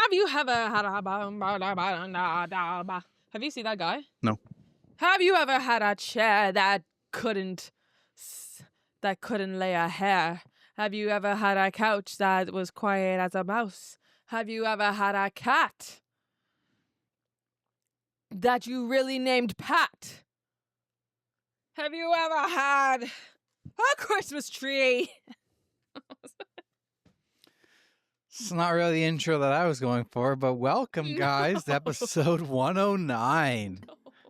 Have you ever had a... Have you seen that guy? No. Have you ever had a chair that couldn't lay a hair? Have you ever had a couch that was quiet as a mouse? Have you ever had a cat that you really named Pat? Have you ever had a Christmas tree? It's not really the intro that I was going for, but welcome, guys, to episode 109.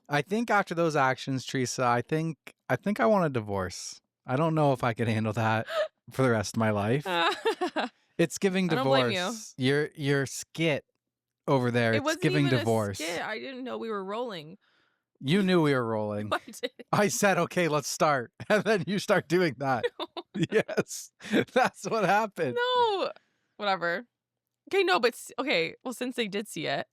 I think after those actions, Teresa, I think I want a divorce. I don't know if I can handle that for the rest of my life. It's giving divorce. I don't blame you. Your skit over there, it's giving divorce. A skit. I didn't know we were rolling. You knew we were rolling. I did. I said, okay, let's start. And then you start doing that. Yes, that's what happened. No. Whatever. Okay, no, but okay. Well, since they did see it,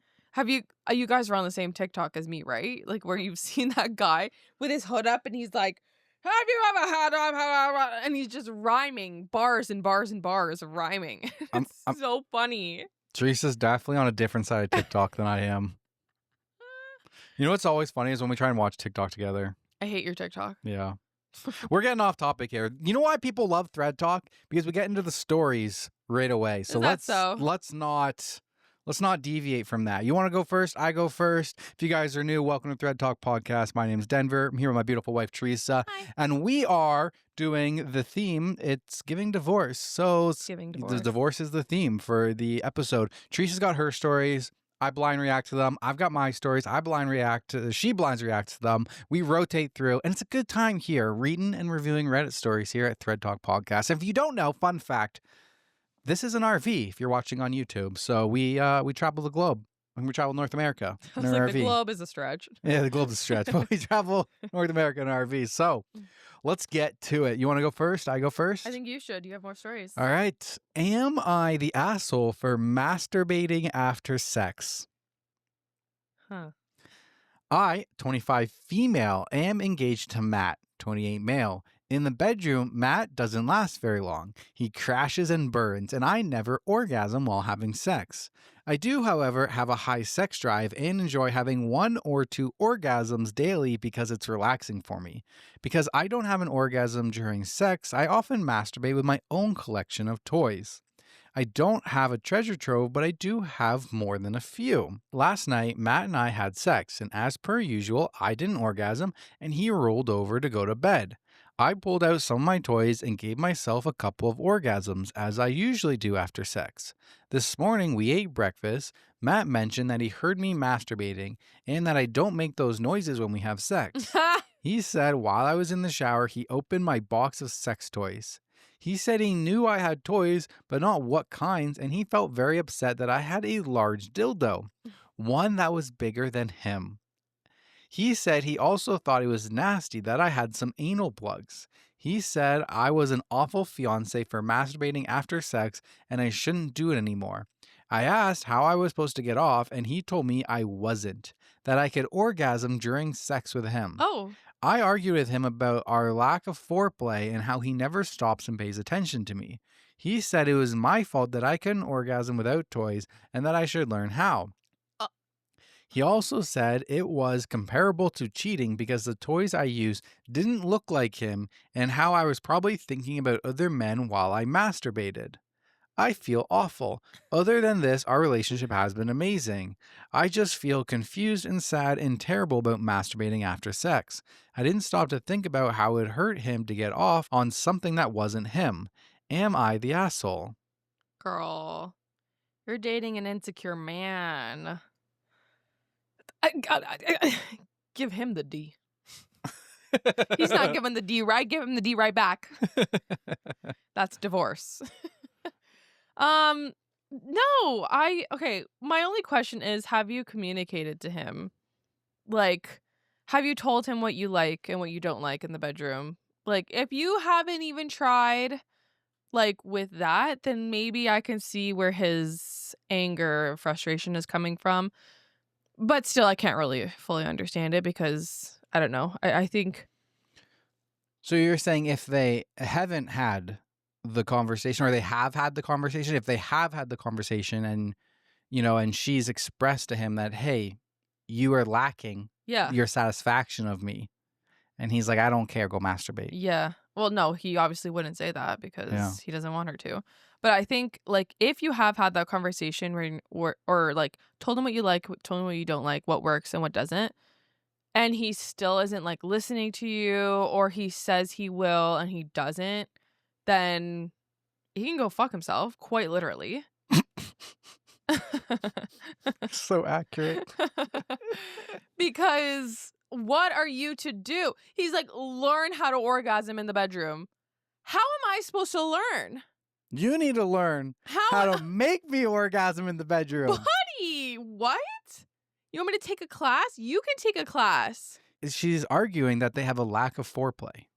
you guys are on the same TikTok as me, right? Like where you've seen that guy with his hood up and he's like, "Have you ever had?" And he's just rhyming bars and bars and bars of rhyming. It's so funny. Teresa's definitely on a different side of TikTok than I am. You know what's always funny is when we try and watch TikTok together. I hate your TikTok. Yeah. We're getting off topic here. You know why people love ThreadTalk? Because we get into the stories right away. So let's not deviate from that. You want to go first? I go first. If you guys are new, welcome to ThreadTalk Podcast. My name's Denver. I'm here with my beautiful wife, Teresa. Hi. And we are doing the theme. It's giving divorce. So the divorce is the theme for the episode. Teresa's got her stories. I blind react to them. I've got my stories. She blinds reacts to them. We rotate through, and it's a good time here, reading and reviewing Reddit stories here at ThreadTalk Podcast. If you don't know, fun fact, this is an RV if you're watching on YouTube. So we travel the globe. We travel North America in an RV. The globe is a stretch. Yeah, the globe is a stretch, but we travel North America in an RV. So let's get to it. You want to go first? I go first? I think you should. You have more stories. All right. Am I the asshole for masturbating after sex? Huh. I, 25 female, am engaged to Matt, 28 male. In the bedroom, Matt doesn't last very long. He crashes and burns, and I never orgasm while having sex. I do, however, have a high sex drive and enjoy having 1 or 2 orgasms daily because it's relaxing for me. Because I don't have an orgasm during sex, I often masturbate with my own collection of toys. I don't have a treasure trove, but I do have more than a few. Last night, Matt and I had sex, and as per usual, I didn't orgasm, and he rolled over to go to bed. I pulled out some of my toys and gave myself a couple of orgasms, as I usually do after sex. This morning, we ate breakfast. Matt mentioned that he heard me masturbating, and that I don't make those noises when we have sex. He said while I was in the shower, he opened my box of sex toys. He said he knew I had toys, but not what kinds, and he felt very upset that I had a large dildo, one that was bigger than him. He said he also thought it was nasty that I had some anal plugs. He said I was an awful fiance for masturbating after sex and I shouldn't do it anymore. I asked how I was supposed to get off, and he told me I wasn't, that I could orgasm during sex with him. Oh. I argued with him about our lack of foreplay and how he never stops and pays attention to me. He said it was my fault that I couldn't orgasm without toys and that I should learn how. He also said it was comparable to cheating because the toys I used didn't look like him and how I was probably thinking about other men while I masturbated. I feel awful. Other than this, our relationship has been amazing. I just feel confused and sad and terrible about masturbating after sex. I didn't stop to think about how it hurt him to get off on something that wasn't him. Am I the asshole? Girl, you're dating an insecure man. Give him the D. He's not giving the D right. Give him the D right back. That's divorce. No, okay. My only question is, have you communicated to him? Like, have you told him what you like and what you don't like in the bedroom? Like, if you haven't even tried, like, with that, then maybe I can see where his anger, frustration is coming from. But still, I can't really fully understand it because, I don't know. I think... So you're saying if they haven't had the conversation, or they have had the conversation, if they have had the conversation and and she's expressed to him that, hey, you are lacking Yeah. your satisfaction of me. And he's like, I don't care, go masturbate. Yeah. Well, no, he obviously wouldn't say that because Yeah. he doesn't want her to. But I think, like, if you have had that conversation or like, told him what you like, told him what you don't like, what works and what doesn't, and he still isn't, like, listening to you, or he says he will and he doesn't, then he can go fuck himself, quite literally. So accurate. Because what are you to do? He's like, learn how to orgasm in the bedroom. How am I supposed to learn? You need to learn how to make me orgasm in the bedroom. Buddy, what? You want me to take a class? You can take a class. She's arguing that they have a lack of foreplay.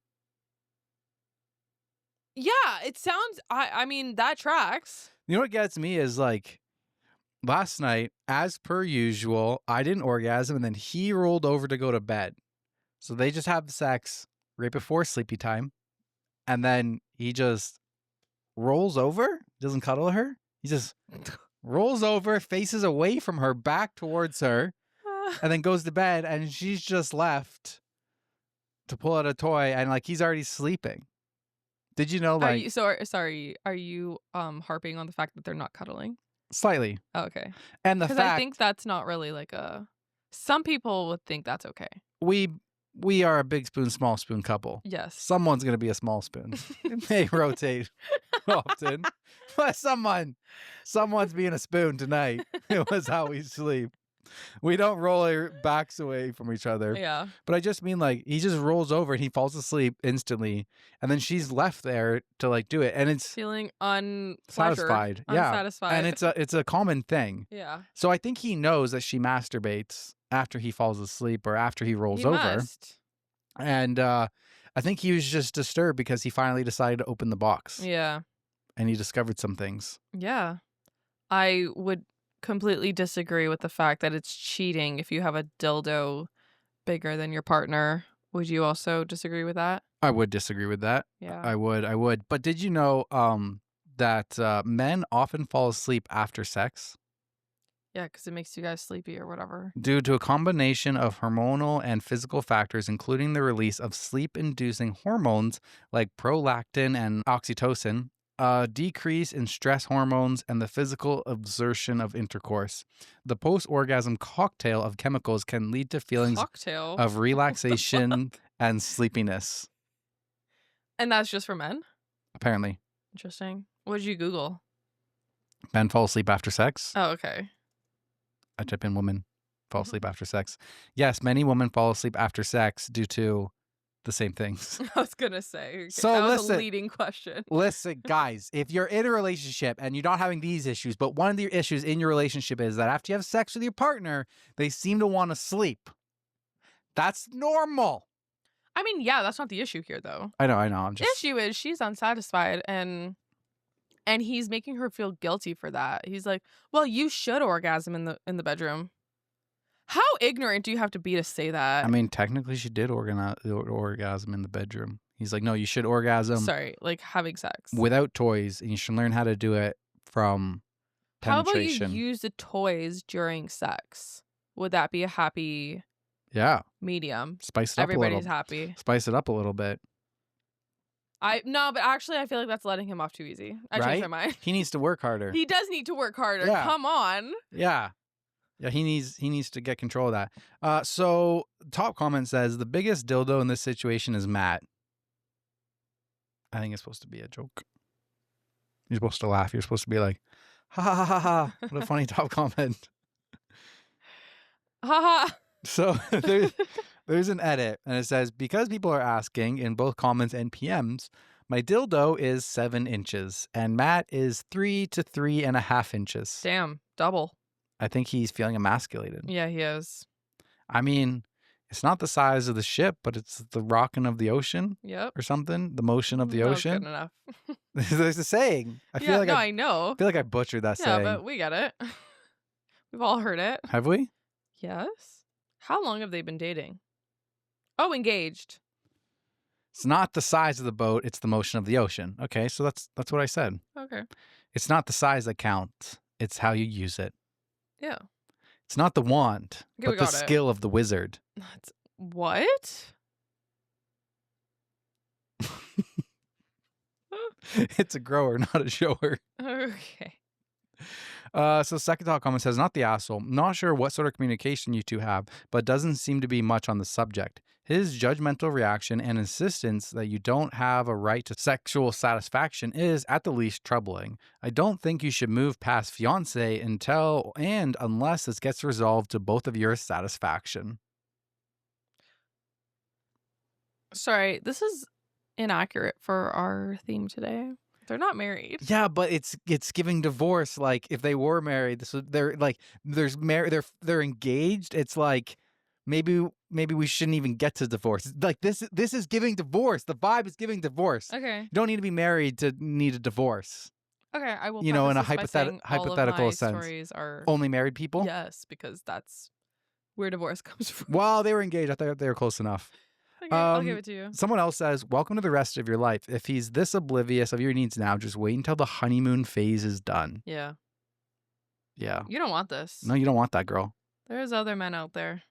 Yeah, it sounds, I mean, that tracks. You know what gets me is, like, last night, as per usual, I didn't orgasm, and then he rolled over to go to bed. So they just have sex right before sleepy time, and then he just rolls over, doesn't cuddle her. He just rolls over, faces away from her, back towards her, and then goes to bed, and she's just left to pull out a toy, and, like, he's already sleeping. Did you know, like... Sorry, are you harping on the fact that they're not cuddling? Slightly. Oh, okay. And the fact... Because I think that's not really like a... Some people would think that's okay. We are a big spoon, small spoon couple. Yes. Someone's going to be a small spoon. It may rotate often, but someone's being a spoon tonight. It was how we sleep. We don't roll our backs away from each other. Yeah. But I just mean, like, he just rolls over and he falls asleep instantly, and then she's left there to, like, do it, and it's feeling satisfied. Yeah. Unsatisfied. And it's a common thing. Yeah. So I think he knows that she masturbates after he falls asleep or after he rolls over. Must. And I think he was just disturbed because he finally decided to open the box. Yeah. And he discovered some things. Yeah. I would completely disagree with the fact that it's cheating if you have a dildo bigger than your partner. Would you also disagree with that? I would disagree with that. Yeah. I would. But did you know that men often fall asleep after sex? Yeah, because it makes you guys sleepy or whatever. Due to a combination of hormonal and physical factors, including the release of sleep-inducing hormones like prolactin and oxytocin, a decrease in stress hormones, and the physical exertion of intercourse. The post-orgasm cocktail of chemicals can lead to feelings of relaxation and sleepiness. And that's just for men? Apparently. Interesting. What did you Google? Men fall asleep after sex. Oh, okay. I type in women fall asleep after sex. Yes, many women fall asleep after sex due to the same things. I was going to say. So that was listen, a leading question. Listen, guys, if you're in a relationship and you're not having these issues, but one of the issues in your relationship is that after you have sex with your partner, they seem to want to sleep. That's normal. I mean, yeah, that's not the issue here, though. I know. I'm just... The issue is she's unsatisfied, and he's making her feel guilty for that. He's like, well, you should orgasm in the bedroom. How ignorant do you have to be to say that? I mean, technically she did orgasm in the bedroom. He's like, no, you should orgasm. Sorry, like having sex. Without toys, and you should learn how to do it from penetration. How about you use the toys during sex? Would that be a happy medium? Spice it up a little. Everybody's happy. Spice it up a little bit. No, but actually I feel like that's letting him off too easy. I changed my mind. He needs to work harder. He does need to work harder. Yeah. Come on. Yeah. Yeah, he needs to get control of that. So top comment says the biggest dildo in this situation is Matt. I think it's supposed to be a joke. You're supposed to laugh. You're supposed to be like, ha ha ha ha ha. What a funny top comment. Ha ha. So there's an edit, and it says, because people are asking in both comments and PMs, my dildo is 7 inches, and Matt is 3 to 3.5 inches. Damn, double. I think he's feeling emasculated. Yeah, he is. I mean, it's not the size of the ship, but it's the rocking of the ocean. Yep. Or something. The motion of the ocean. Good enough. There's a saying. I feel like I know. I feel like I butchered that saying. Yeah, but we get it. We've all heard it. Have we? Yes. How long have they been dating? Oh, engaged. It's not the size of the boat, it's the motion of the ocean. Okay, so that's what I said. Okay. It's not the size that counts. It's how you use it. Yeah. It's not the wand, Okay, we but the got it. skill of the wizard. That's, what? It's a grower, not a shower. Okay. So second thought comment says, not the asshole. Not sure what sort of communication you two have, but doesn't seem to be much on the subject. His judgmental reaction and insistence that you don't have a right to sexual satisfaction is at the least troubling. I don't think you should move past fiance until and unless this gets resolved to both of your satisfaction. Sorry, this is inaccurate for our theme today. They're not married. Yeah, but it's giving divorce. Like if they were married, they're like they're engaged. It's like maybe we shouldn't even get to divorce. Like this is giving divorce. The vibe is giving divorce. Okay. You don't need to be married to need a divorce. Okay, I will. You know, in a preface this by saying all of my hypothetical sense. stories are Only married people. yes, because that's where divorce comes from. Well, they were engaged. I thought they were close enough. Okay, I'll give it to you. Someone else says, welcome to the rest of your life. If he's this oblivious of your needs now, just wait until the honeymoon phase is done. Yeah. Yeah. You don't want this. No, you don't want that, girl. There's other men out there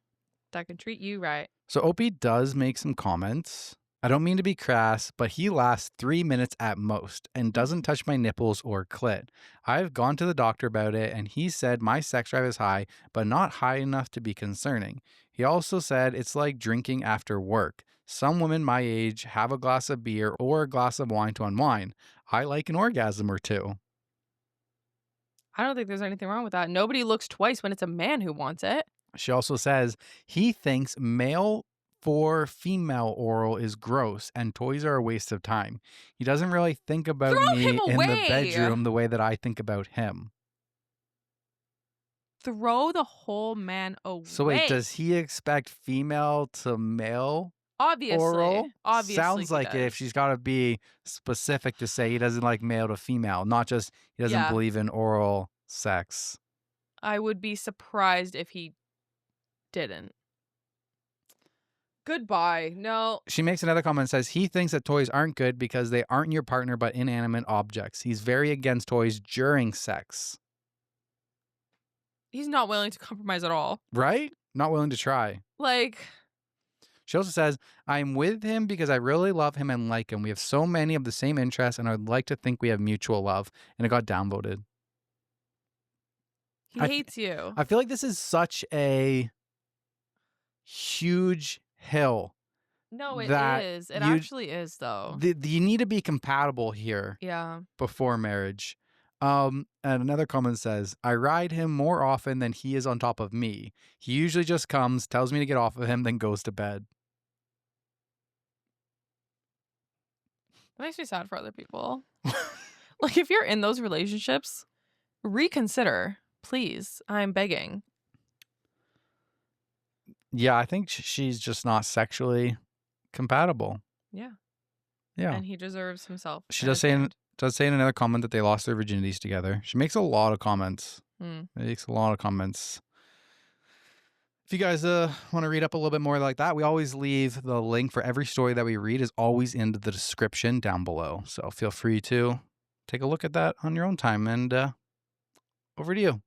that can treat you right. So Opie does make some comments. I don't mean to be crass, but he lasts 3 minutes at most and doesn't touch my nipples or clit. I've gone to the doctor about it and he said my sex drive is high, but not high enough to be concerning. He also said it's like drinking after work. Some women my age have a glass of beer or a glass of wine to unwind. I like an orgasm or two. I don't think there's anything wrong with that. Nobody looks twice when it's a man who wants it. She also says he thinks male for female oral is gross and toys are a waste of time. He doesn't really think about Throw me him in the away. bedroom the way that I think about him. Throw the whole man away. So wait, does he expect female to male Obviously. oral? Obviously. Sounds like he it does. if she's got to be specific to say he doesn't like male to female, not just he doesn't Yeah. believe in oral sex. I would be surprised if he didn't. Goodbye. No. She makes another comment and says he thinks that toys aren't good because they aren't your partner but inanimate objects. He's very against toys during sex. He's not willing to compromise at all. Right? Not willing to try. Like, She also says, I'm with him because I really love him and like him. We have so many of the same interests and I'd like to think we have mutual love. And it got downvoted. he hates you. I feel like this is such a huge hill. No, it that is. It you- actually is, though. You need to be compatible here Yeah. before marriage. And another comment says, I ride him more often than he is on top of me. He usually just comes, tells me to get off of him, then goes to bed. It makes me sad for other people. Like, if you're in those relationships, reconsider. Please. I'm begging. Yeah, I think she's just not sexually compatible. Yeah. Yeah. And he deserves himself. She and does his say band. in another comment that they lost their virginities together. She makes a lot of comments. Makes a lot of comments. If you guys want to read up a little bit more like that, we always leave the link for every story that we read is always in the description down below. So feel free to take a look at that on your own time. And over to you.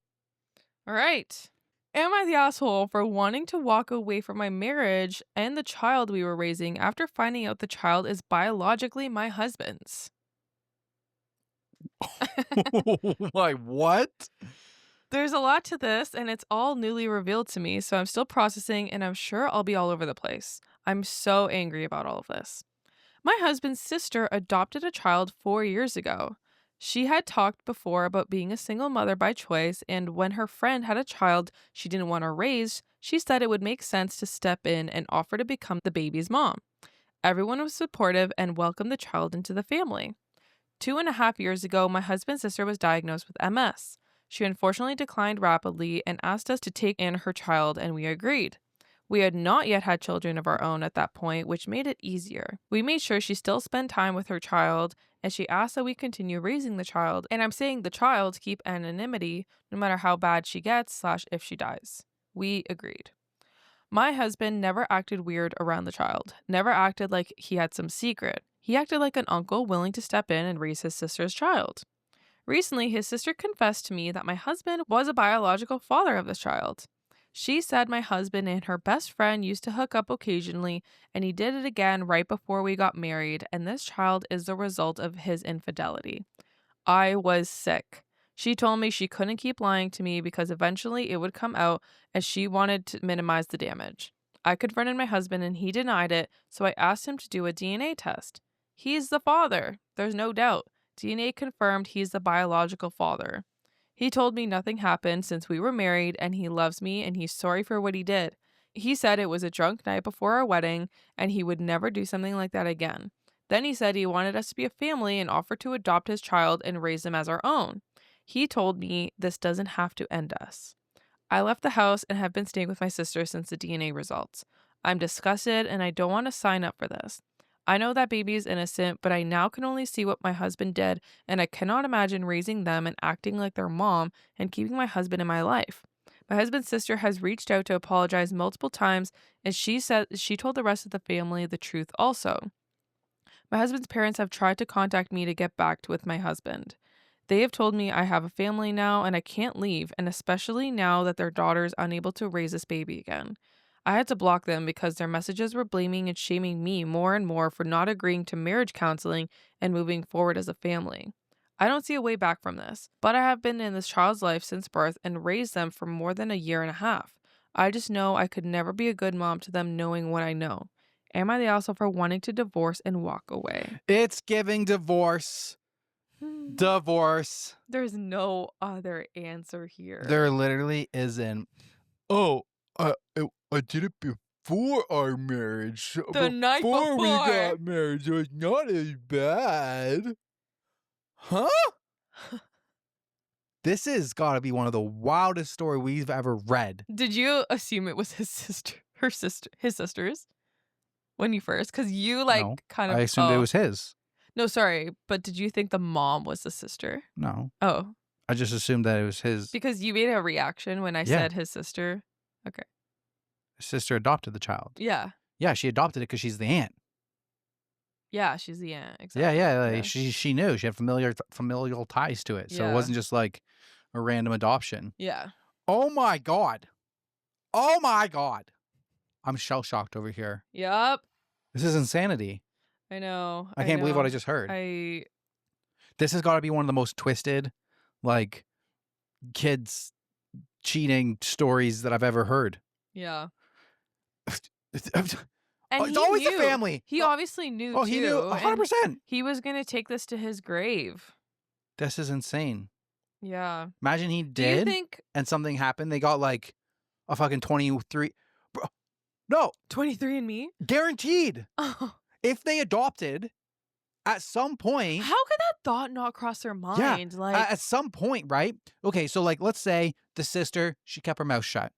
All right. Am I the asshole for wanting to walk away from my marriage and the child we were raising after finding out the child is biologically my husband's? Like, what? There's a lot to this, and it's all newly revealed to me, so I'm still processing, and I'm sure I'll be all over the place. I'm so angry about all of this. My husband's sister adopted a child 4 years ago. She had talked before about being a single mother by choice, and when her friend had a child she didn't want to raise, she said it would make sense to step in and offer to become the baby's mom. Everyone was supportive and welcomed the child into the family. 2.5 years ago, my husband's sister was diagnosed with MS. She unfortunately declined rapidly and asked us to take in her child, and we agreed. We had not yet had children of our own at that point, which made it easier. We made sure she still spent time with her child, and she asked that we continue raising the child, and I'm saying the child to keep anonymity no matter how bad she gets / if she dies. We agreed. My husband never acted weird around the child, never acted like he had some secret. He acted like an uncle willing to step in and raise his sister's child. Recently, his sister confessed to me that my husband was a biological father of this child. She said my husband and her best friend used to hook up occasionally, and he did it again right before we got married, and this child is the result of his infidelity. I was sick. She told me she couldn't keep lying to me because eventually it would come out, and she wanted to minimize the damage. I confronted my husband and he denied it, so I asked him to do a DNA test. He's the father. There's no doubt. DNA confirmed he's the biological father. He told me nothing happened since we were married and he loves me and he's sorry for what he did. He said it was a drunk night before our wedding and he would never do something like that again. Then he said he wanted us to be a family and offered to adopt his child and raise him as our own. He told me this doesn't have to end us. I left the house and have been staying with my sister since the DNA results. I'm disgusted and I don't want to sign up for this. I know that baby is innocent, but I now can only see what my husband did, and I cannot imagine raising them and acting like their mom and keeping my husband in my life. My husband's sister has reached out to apologize multiple times, and she said she told the rest of the family the truth also. My husband's parents have tried to contact me to get back with my husband. They have told me I have a family now and I can't leave, and especially now that their daughter is unable to raise this baby again. I had to block them because their messages were blaming and shaming me more and more for not agreeing to marriage counseling and moving forward as a family. I don't see a way back from this, but I have been in this child's life since birth and raised them for more than a year and a half. I just know I could never be a good mom to them knowing what I know. Am I the asshole for wanting to divorce and walk away? It's giving divorce. Divorce. There's no other answer here. There literally isn't. Oh, I did it before our marriage. The night before we before. got married, so it's not as bad. Huh? This has got to be one of the wildest stories we've ever read. Did you assume it was his sisters when you first? Because you No, kind of. I assumed it was his. No, sorry, but did you think the mom was the sister? No. Oh. I just assumed that it was his. Because you made a reaction when I said his sister. Okay. His sister adopted the child. Yeah. Yeah, she adopted it because she's the aunt. Yeah, she's the aunt. Exactly. Yeah. She knew. She had familial ties to it. So it wasn't just like a random adoption. Yeah. Oh my God. Oh my God. I'm shell-shocked over here. Yup. This is insanity. I know. I can't believe what I just heard. This has got to be one of the most twisted, like, kids cheating stories that I've ever heard. Yeah. It's And always the family. He obviously knew too. He knew 100%. He was going to take this to his grave. This is insane. Yeah. Imagine he Do you did think and something happened. They got like a fucking 23. Bro, no. 23andMe? Guaranteed. Oh. If they adopted at some point. How could that thought not cross their mind? Yeah, at some point, right? Okay, so like let's say the sister, she kept her mouth shut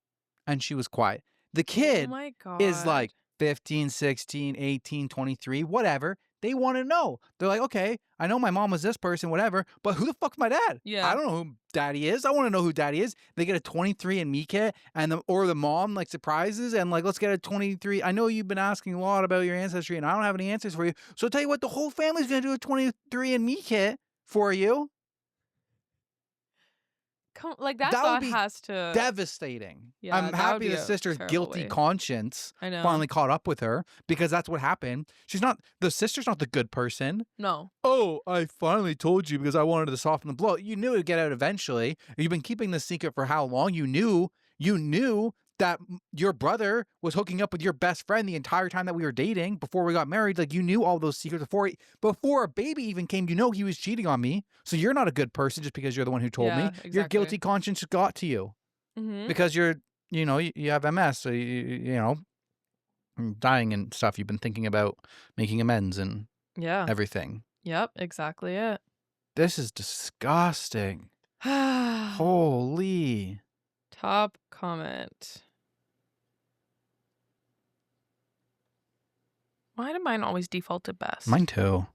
and she was quiet. The kid Oh my God. is like 15, 16, 18, 23, whatever. They want to know. They're like, okay, I know my mom was this person, whatever, but who the fuck's my dad? Yeah. I don't know who daddy is. I want to know who daddy is. They get a 23andMe kit and the mom like surprises and like, let's get a 23. I know you've been asking a lot about your ancestry and I don't have any answers for you. So I'll tell you what, the whole family's going to do a 23andMe kit for you. Like that would thought be has to devastating. Yeah, I'm that would happy be the a sister's terrible guilty way. conscience I know. finally caught up with her because that's what happened. The sister's not the good person. No. Oh, I finally told you because I wanted to soften the blow. You knew it would get out eventually. You've been keeping this secret for how long? You knew that your brother was hooking up with your best friend the entire time that we were dating before we got married. Like you knew all those secrets before a baby even came. You know he was cheating on me. So you're not a good person just because you're the one who told me. Exactly. Your guilty conscience got to you because you have MS. So you know, dying and stuff. You've been thinking about making amends and everything. Yep, exactly it. This is disgusting. Holy. Top comment. Why did mine always default to best? Mine too.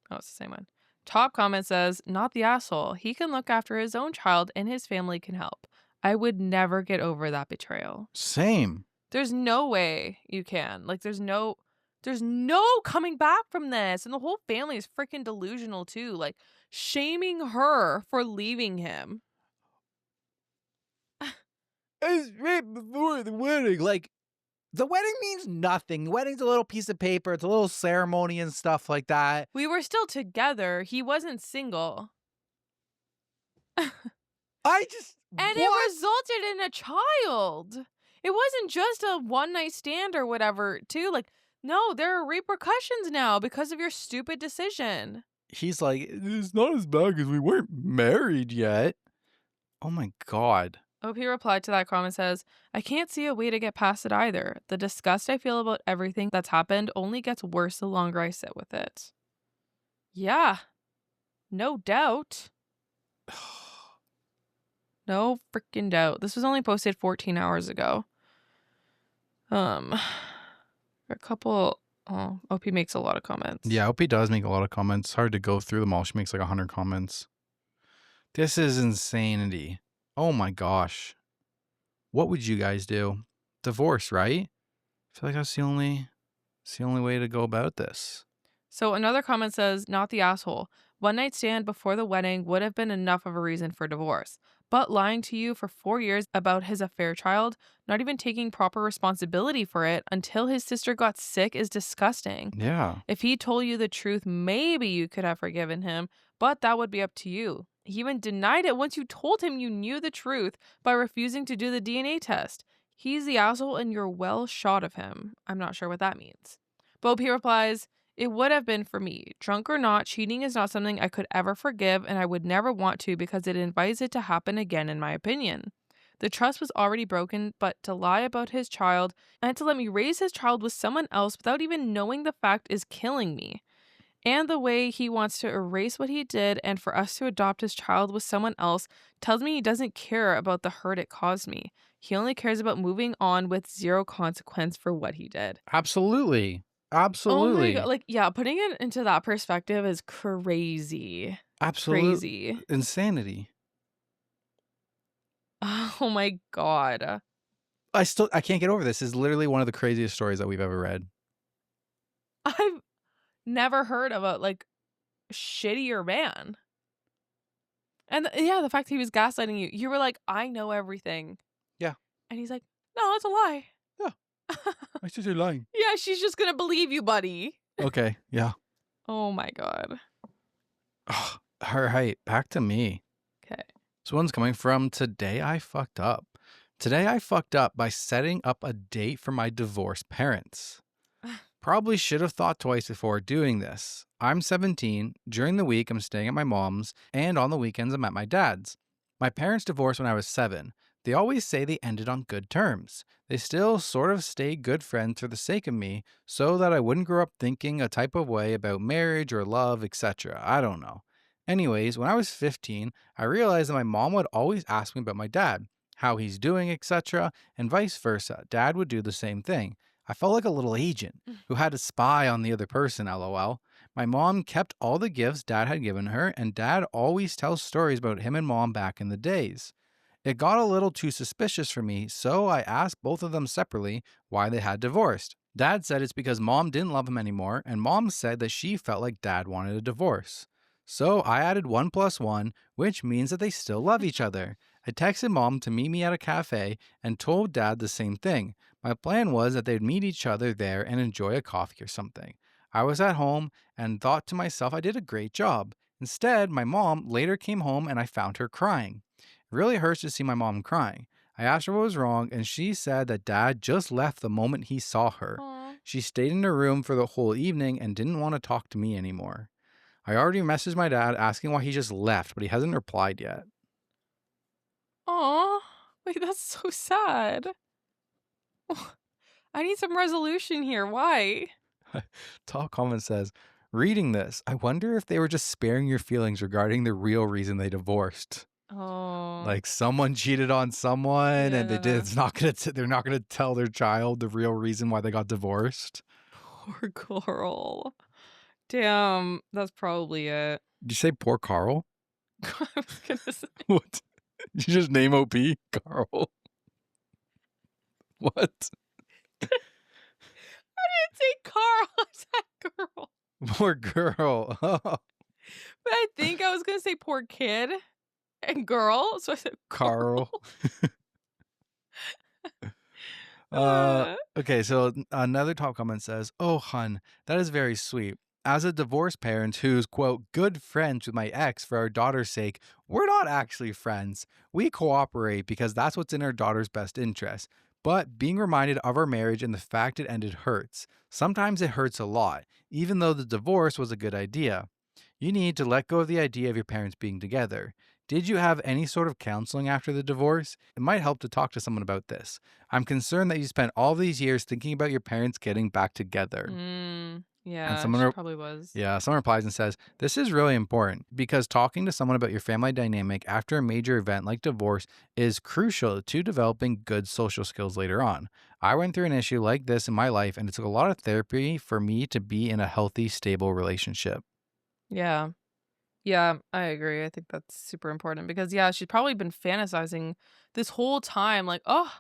Oh, it's the same one. Top comment says, not the asshole. He can look after his own child and his family can help. I would never get over that betrayal. Same. There's no way you can. Like, there's no There's no coming back from this. And the whole family is freaking delusional too. Like shaming her for leaving him. It's right before the wedding. Like, the wedding means nothing. The wedding's a little piece of paper. It's a little ceremony and stuff like that. We were still together. He wasn't single. And it resulted in a child. It wasn't just a one-night stand or whatever, too. Like, no, there are repercussions now because of your stupid decision. He's like, it's not as bad because we weren't married yet. Oh my God. OP replied to that comment says, I can't see a way to get past it either. The disgust I feel about everything that's happened only gets worse the longer I sit with it. Yeah, no doubt. No freaking doubt. This was only posted 14 hours ago. A couple. Oh, OP makes a lot of comments. Yeah, OP does make a lot of comments. Hard to go through them all. She makes like 100 comments. This is insanity. Oh my gosh. What would you guys do? Divorce, right? I feel like that's the only way to go about this. So another comment says, not the asshole. One night stand before the wedding would have been enough of a reason for divorce. But lying to you for 4 years about his affair child, not even taking proper responsibility for it until his sister got sick is disgusting. Yeah. If he told you the truth, maybe you could have forgiven him, but that would be up to you. He even denied it once you told him you knew the truth by refusing to do the DNA test. He's the asshole and you're well shot of him. I'm not sure what that means. Bo P replies, it would have been for me. Drunk or not, cheating is not something I could ever forgive, and I would never want to because it invites it to happen again, in my opinion. The trust was already broken, but to lie about his child and to let me raise his child with someone else without even knowing the fact is killing me. And the way he wants to erase what he did and for us to adopt his child with someone else tells me he doesn't care about the hurt it caused me. He only cares about moving on with zero consequence for what he did. Absolutely. Absolutely. Oh my God. Like, yeah, putting it into that perspective is crazy. Absolutely. Crazy. Insanity. Oh my God. I can't get over this. This is literally one of the craziest stories that we've ever read. I've never heard of a like shittier man. And yeah, the fact he was gaslighting you. You were like, I know everything. Yeah. And he's like, no, that's a lie. Yeah. My sister's lying. Yeah, she's just gonna believe you, buddy. Okay. Yeah. Oh my God. Oh, all right. Back to me. Okay. This one's coming from Today I Fucked Up. Today I fucked up by setting up a date for my divorced parents. Probably should have thought twice before doing this. I'm 17. During the week, I'm staying at my mom's, and on the weekends, I'm at my dad's. My parents divorced when I was 7. They always say they ended on good terms. They still sort of stayed good friends for the sake of me, so that I wouldn't grow up thinking a type of way about marriage or love, etc. I don't know. Anyways, when I was 15, I realized that my mom would always ask me about my dad, how he's doing, etc., and vice versa. Dad would do the same thing. I felt like a little agent who had to spy on the other person, lol. My mom kept all the gifts Dad had given her, and Dad always tells stories about him and Mom back in the days. It got a little too suspicious for me, so I asked both of them separately why they had divorced. Dad said it's because Mom didn't love him anymore, and Mom said that she felt like Dad wanted a divorce. So I added 1 + 1, which means that they still love each other. I texted Mom to meet me at a cafe and told Dad the same thing. My plan was that they'd meet each other there and enjoy a coffee or something. I was at home and thought to myself I did a great job. Instead, my mom later came home and I found her crying. It really hurts to see my mom crying. I asked her what was wrong, and she said that Dad just left the moment he saw her. Aww. She stayed in her room for the whole evening and didn't want to talk to me anymore. I already messaged my dad asking why he just left, but he hasn't replied yet. Aw, wait, that's so sad. I need some resolution here. Why? Top comment says, reading this, I wonder if they were just sparing your feelings regarding the real reason they divorced. Oh, Like someone cheated on someone and yeah. they're not gonna tell their child the real reason why they got divorced. Poor girl. Damn, that's probably it. Did you say poor Carl? I was gonna say. What? Did you just name OP Carl? What? I didn't say Carl. I said girl. Poor girl. But I think I was going to say poor kid and girl. So I said Carl. Carl. Uh, Uh, okay, so another top comment says, "Oh, hun, that is very sweet. As a divorced parent who's, quote, good friends with my ex for our daughter's sake, we're not actually friends. We cooperate because that's what's in our daughter's best interest. But being reminded of our marriage and the fact it ended hurts. Sometimes it hurts a lot, even though the divorce was a good idea. You need to let go of the idea of your parents being together. Did you have any sort of counseling after the divorce? It might help to talk to someone about this. I'm concerned that you spent all these years thinking about your parents getting back together." And yeah, someone, she probably was. someone replies and says, "This is really important because talking to someone about your family dynamic after a major event like divorce is crucial to developing good social skills later on. I went through an issue like this in my life, and it took a lot of therapy for me to be in a healthy, stable relationship." Yeah. Yeah, I agree. I think that's super important because, yeah, she's probably been fantasizing this whole time, like, oh,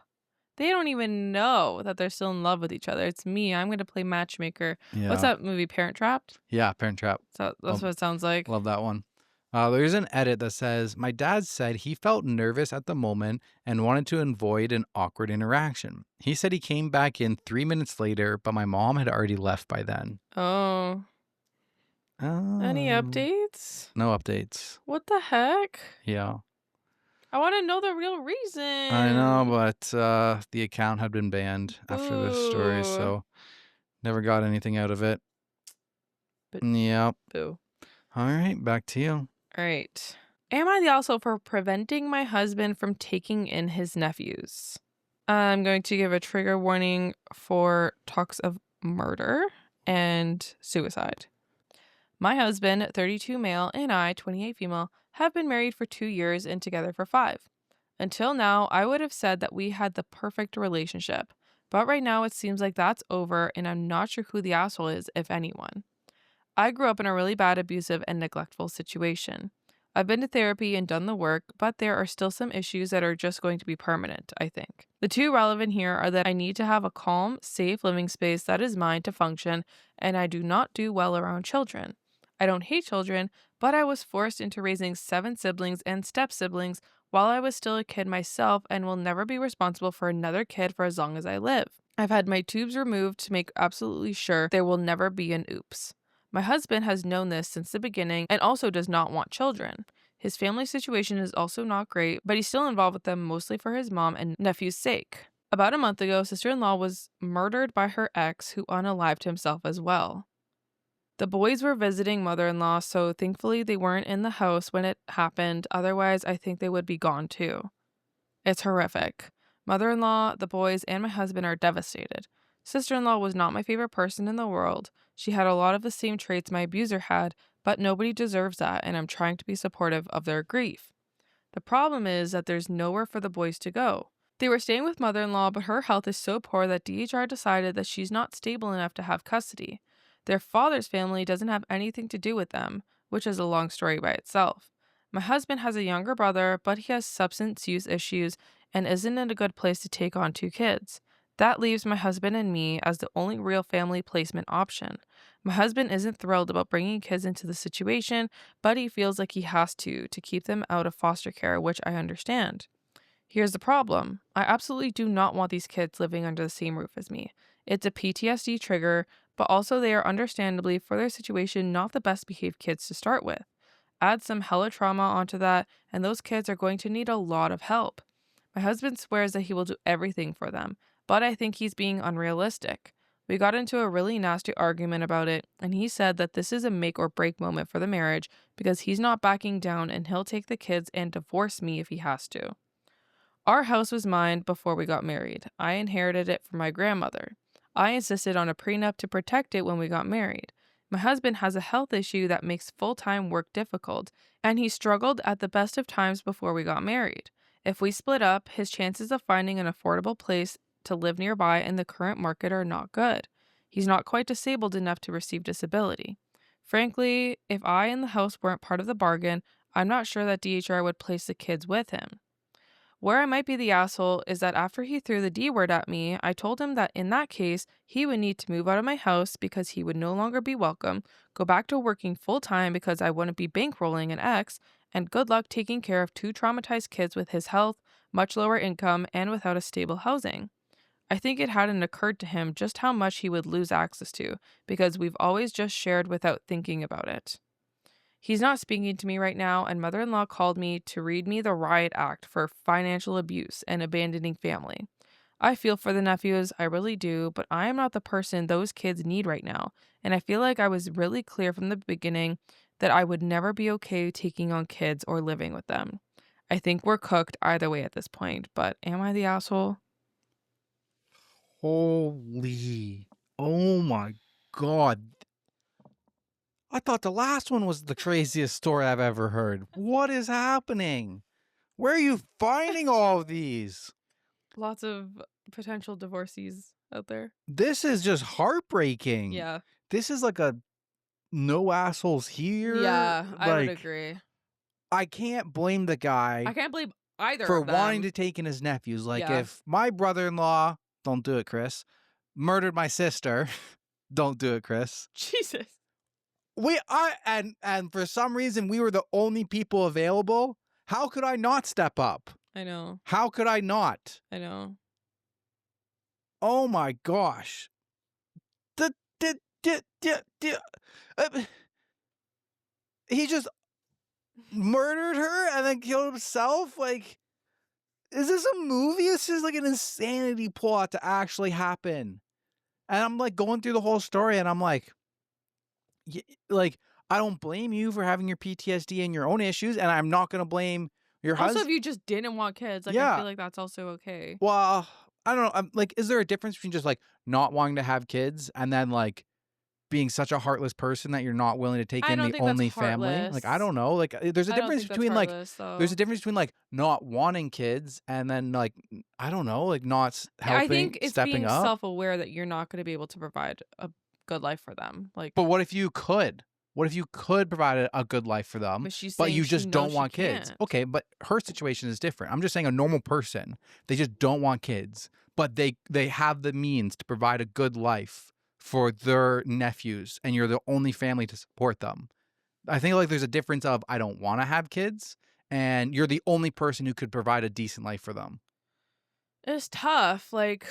they don't even know that they're still in love with each other. It's me. I'm going to play matchmaker. What's Yeah. that movie, Parent Trap? Yeah, Parent Trap. That's Love, what it sounds like. love that one. There's an edit that says, "My dad said he felt nervous at the moment and wanted to avoid an awkward interaction. He said he came back in 3 minutes later, but my mom had already left by then." Oh, any Oh, updates? no updates. What the heck? Yeah, I want to know the real I know, reason. but the account had been banned after this story, Boo. so never got anything out of it. But Yep. boo. All right, back to you. All right. Am I the asshole for preventing my husband from taking in his nephews? I'm going to give a trigger warning for talks of murder and suicide. My husband, 32 male, and I, 28 female, have been married for 2 years and together for 5. Until now, I would have said that we had the perfect relationship. But right now, it seems like that's over, and I'm not sure who the asshole is, if anyone. I grew up in a really bad, abusive, and neglectful situation. I've been to therapy and done the work, but there are still some issues that are just going to be permanent, I think. The two relevant here are that I need to have a calm, safe living space that is mine to function, and I do not do well around children. I don't hate children, but I was forced into raising 7 siblings and step-siblings while I was still a kid myself and will never be responsible for another kid for as long as I live. I've had my tubes removed to make absolutely sure there will never be an oops. My husband has known this since the beginning and also does not want children. His family situation is also not great, but he's still involved with them mostly for his mom and nephew's sake. About a month ago, sister-in-law was murdered by her ex, who unalived himself as well. The boys were visiting mother-in-law, so thankfully they weren't in the house when it happened. Otherwise, I think they would be gone too. It's horrific. Mother-in-law, the boys, and my husband are devastated. Sister-in-law was not my favorite person in the world. She had a lot of the same traits my abuser had, but nobody deserves that, and I'm trying to be supportive of their grief. The problem is that there's nowhere for the boys to go. They were staying with mother-in-law, but her health is so poor that DHR decided that she's not stable enough to have custody. Their father's family doesn't have anything to do with them, which is a long story by itself. My husband has a younger brother, but he has substance use issues and isn't in a good place to take on 2 kids. That leaves my husband and me as the only real family placement option. My husband isn't thrilled about bringing kids into the situation, but he feels like he has to keep them out of foster care, which I understand. Here's the problem. I absolutely do not want these kids living under the same roof as me. It's a PTSD trigger, but also they are understandably, for their situation, not the best behaved kids to start with. Add some hella trauma onto that, and those kids are going to need a lot of help. My husband swears that he will do everything for them, but I think he's being unrealistic. We got into a really nasty argument about it, and he said that this is a make or break moment for the marriage because he's not backing down and he'll take the kids and divorce me if he has to. Our house was mine before we got married. I inherited it from my grandmother. I insisted on a prenup to protect it when we got married. My husband has a health issue that makes full-time work difficult, and he struggled at the best of times before we got married. If we split up, his chances of finding an affordable place to live nearby in the current market are not good. He's not quite disabled enough to receive disability. Frankly, if I and the house weren't part of the bargain, I'm not sure that DHR would place the kids with him. Where I might be the asshole is that after he threw the D word at me, I told him that in that case, he would need to move out of my house because he would no longer be welcome, go back to working full time because I wouldn't be bankrolling an ex, and good luck taking care of 2 traumatized kids with his health, much lower income, and without a stable housing. I think it hadn't occurred to him just how much he would lose access to, because we've always just shared without thinking about it. He's not speaking to me right now, and mother-in-law called me to read me the riot act for financial abuse and abandoning family. I feel for the nephews, I really do, but I am not the person those kids need right now, and I feel like I was really clear from the beginning that I would never be okay taking on kids or living with them. I think we're cooked either way at this point, but am I the asshole? Holy. Oh my God. I thought the last one was the craziest story I've ever heard. What is happening? Where are you finding all of these? Lots of potential divorcees out there. This is just heartbreaking. Yeah. This is like a no assholes here. Yeah, I would Like, agree. I can't blame the I guy can't believe either for of wanting them. to take in his nephews. Like, Yeah. if my brother-in-law, don't do it, Chris, murdered my sister, don't do it, Chris. Jesus. And for some reason we were the only people available. How could I not step up? I know. How could I not? I know. Oh my gosh. The, uh, he just murdered her and then killed himself? Like, is this a movie? This is like an insanity plot to actually happen. And I'm like going through the whole story and I'm like, like, I don't blame you for having your PTSD and your own issues, and I'm not going to blame your Also, husband. if you just didn't want kids, like, I Yeah. feel like that's also okay. Well, I don't know. Like, is there a difference between just like not wanting to have kids and then like being such a heartless person that you're not willing to take I in don't the think that's only family? Like, I heartless. don't know. Like, there's a I don't difference think that's between like, heartless, though. there's a difference between like not wanting kids and then like, I don't know, like not helping, I think it's stepping being up. self-aware that you're not going to be able to provide a good life for them. Like, But what if you could? What if you could provide a good life for them, but she's but saying you she just don't knows she want kids? can't. Okay, but her situation is different. I'm just saying a normal person, they just don't want kids, but they have the means to provide a good life for their nephews, and you're the only family to support them. I think like there's a difference of I don't want to have kids, and you're the only person who could provide a decent life for them. It's tough. Like,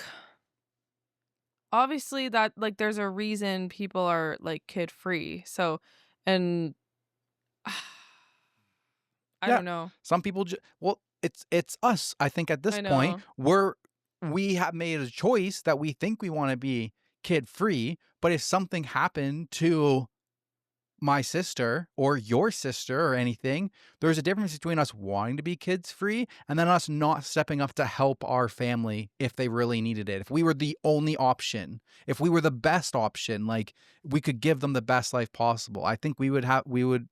obviously that, like, there's a reason people are like kid free. So, and I Yeah. don't know. Some people well, it's us. I think at this I point know. we have made a choice that we think we want to be kid free, but if something happened to my sister or your sister or anything, there's a difference between us wanting to be kids free and then us not stepping up to help our family if they really needed it. If we were the only option, if we were the best option, like we could give them the best life possible, I think we would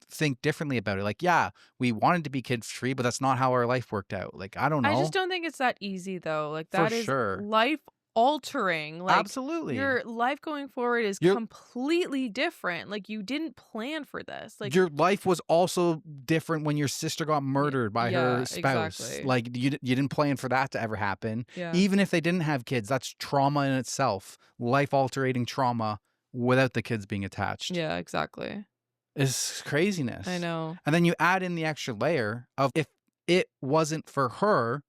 think differently about it. Like, yeah, we wanted to be kids free, but that's not how our life worked out. Like, I don't I know. just don't think it's that easy, though. Like, For that is sure. life altering. Like, Absolutely. your life going forward is completely different. Like, you didn't plan for this. Like, your life was also different when your sister got murdered by her spouse. exactly. Like you didn't plan for that to ever happen. Yeah. Even if they didn't have kids, that's trauma in itself. Life altering trauma without the kids being attached. Yeah, exactly. It's craziness. I know. And then you add in the extra layer of if it wasn't for her,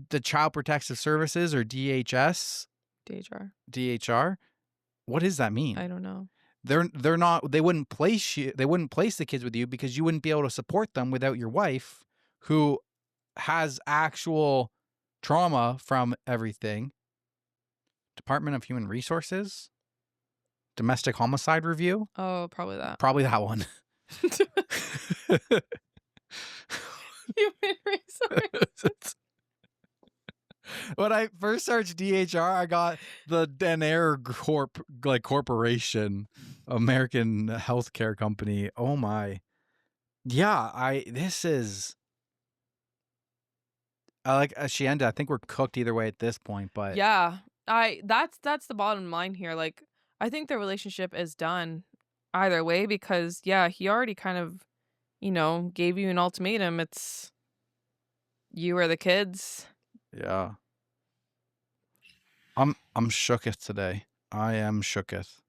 the Child Protective Services or DHS, DHR, what does that mean? I don't know. They wouldn't place the kids with you because you wouldn't be able to support them without your wife who has actual trauma from everything. Department of Human Resources, domestic homicide review. Oh, probably that. Probably that one. Human resources. When I first searched DHR, I got the Danair Corporation, American healthcare company. Oh my. Yeah, this is like she ended. I think we're cooked either way at this point, but Yeah. That's the bottom line here. Like, I think the relationship is done either way because, yeah, he already kind of, gave you an ultimatum. It's You or the kids? Yeah. I'm shooketh today. I am shooketh.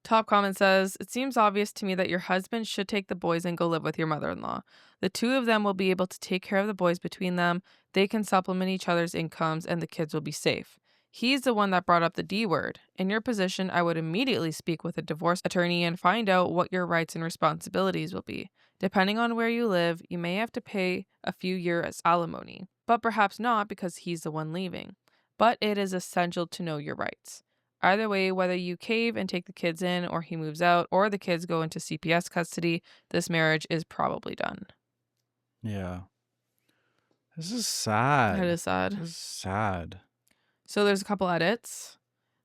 Top comment says, "It seems obvious to me that your husband should take the boys and go live with your mother-in-law. The two of them will be able to take care of the boys between them. They can supplement each other's incomes and the kids will be safe. He's the one that brought up the D word. In your position, I would immediately speak with a divorce attorney and find out what your rights and responsibilities will be. Depending on where you live, you may have to pay a few years alimony, but perhaps not because he's the one leaving. But it is essential to know your rights. Either way, whether you cave and take the kids in, or he moves out, or the kids go into CPS custody, this marriage is probably done." Yeah. This is sad. That is sad. This is sad. So there's a couple edits.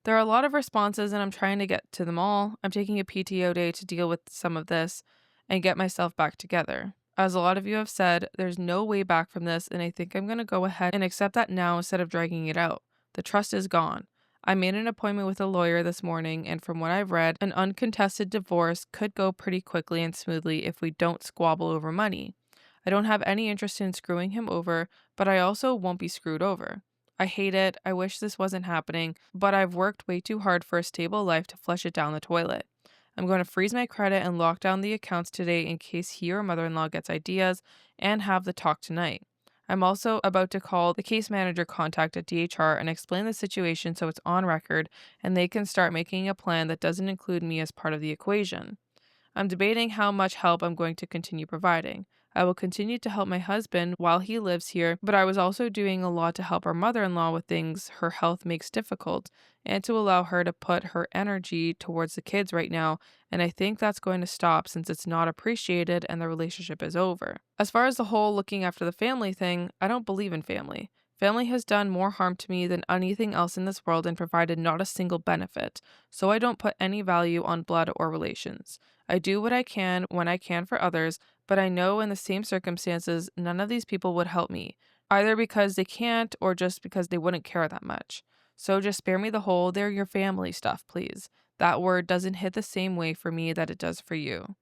There are a lot of responses, and I'm trying to get to them all. I'm taking a PTO day to deal with some of this and get myself back together. As a lot of you have said, there's no way back from this, and I think I'm going to go ahead and accept that now instead of dragging it out. The trust is gone. I made an appointment with a lawyer this morning, and from what I've read, an uncontested divorce could go pretty quickly and smoothly if we don't squabble over money. I don't have any interest in screwing him over, but I also won't be screwed over. I hate it. I wish this wasn't happening, but I've worked way too hard for a stable life to flush it down the toilet. I'm going to freeze my credit and lock down the accounts today in case he or mother-in-law gets ideas, and have the talk tonight. I'm also about to call the case manager contact at DHR and explain the situation so it's on record and they can start making a plan that doesn't include me as part of the equation. I'm debating how much help I'm going to continue providing. I will continue to help my husband while he lives here, but I was also doing a lot to help our mother-in-law with things her health makes difficult and to allow her to put her energy towards the kids right now, and I think that's going to stop since it's not appreciated and the relationship is over. As far as the whole looking after the family thing, I don't believe in family. Family has done more harm to me than anything else in this world and provided not a single benefit, so I don't put any value on blood or relations. I do what I can when I can for others, but I know in the same circumstances, none of these people would help me, either because they can't or just because they wouldn't care that much. So just spare me the whole "they're your family" stuff, please. That word doesn't hit the same way for me that it does for you.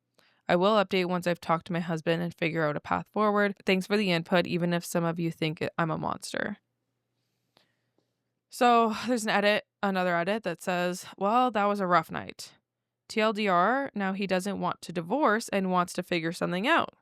I will update once I've talked to my husband and figure out a path forward. Thanks for the input, even if some of you think I'm a monster. So there's another edit that says, "Well, that was a rough night. TLDR, now he doesn't want to divorce and wants to figure something out.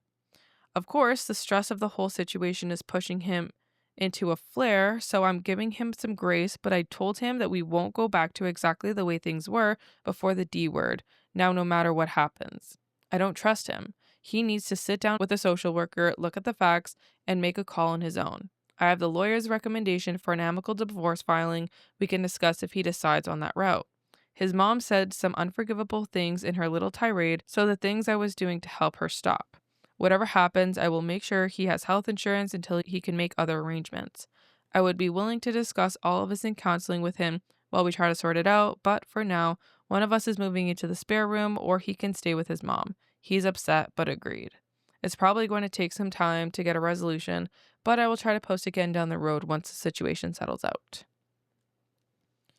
Of course, the stress of the whole situation is pushing him into a flare, so I'm giving him some grace, but I told him that we won't go back to exactly the way things were before the D word, now no matter what happens. I don't trust him. He needs to sit down with a social worker, look at the facts, and make a call on his own. I have the lawyer's recommendation for an amicable divorce filing. We can discuss if he decides on that route. His mom said some unforgivable things in her little tirade, so the things I was doing to help her stop. Whatever happens, I will make sure he has health insurance until he can make other arrangements. I would be willing to discuss all of this in counseling with him while we try to sort it out, but for now, one of us is moving into the spare room or he can stay with his mom. He's upset, but agreed. It's probably going to take some time to get a resolution, but I will try to post again down the road once the situation settles out."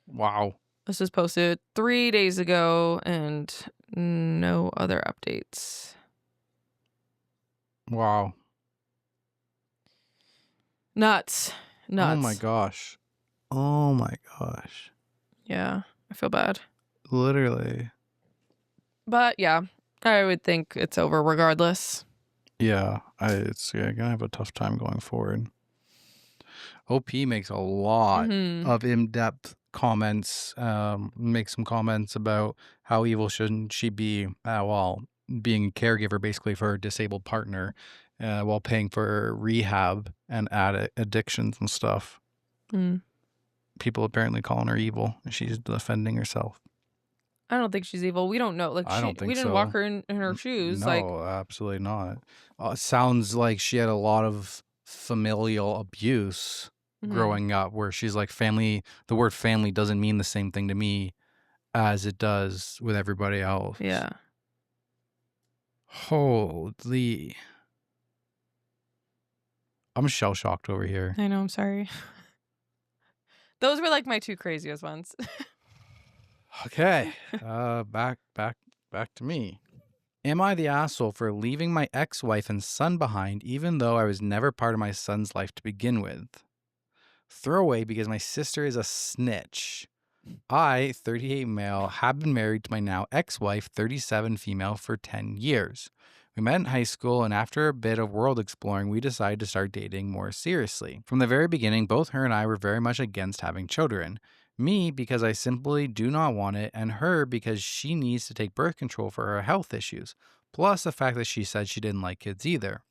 Wow. This was posted 3 days ago and no other updates. Wow. Nuts. Oh my gosh. Oh my gosh. Yeah, I feel bad. Literally. But yeah, I would think it's over regardless. Yeah, it's gonna have a tough time going forward. OP makes a lot of in-depth comments, makes some comments about how evil shouldn't she be while being a caregiver basically for a disabled partner while paying for rehab and addictions and stuff. People apparently calling her evil. She's defending herself. I don't think she's evil. We don't know. Like, I don't think we didn't so. walk her in her shoes. No, absolutely not. Sounds like she had a lot of familial abuse growing up, where she's like, family, the word family doesn't mean the same thing to me as it does with everybody else. Yeah. Holy. I'm shell-shocked over here. I know, I'm sorry. Those were like my two craziest ones. Okay. Back to me. Am I the asshole for leaving my ex-wife and son behind even though I was never part of my son's life to begin with? Throwaway because my sister is a snitch. I, 38 male, have been married to my now ex-wife, 37 female, for 10 years. We met in high school, and after a bit of world exploring, we decided to start dating more seriously. From the very beginning, both her and I were very much against having children. Me, because I simply do not want it, and her, because she needs to take birth control for her health issues, plus the fact that she said she didn't like kids either.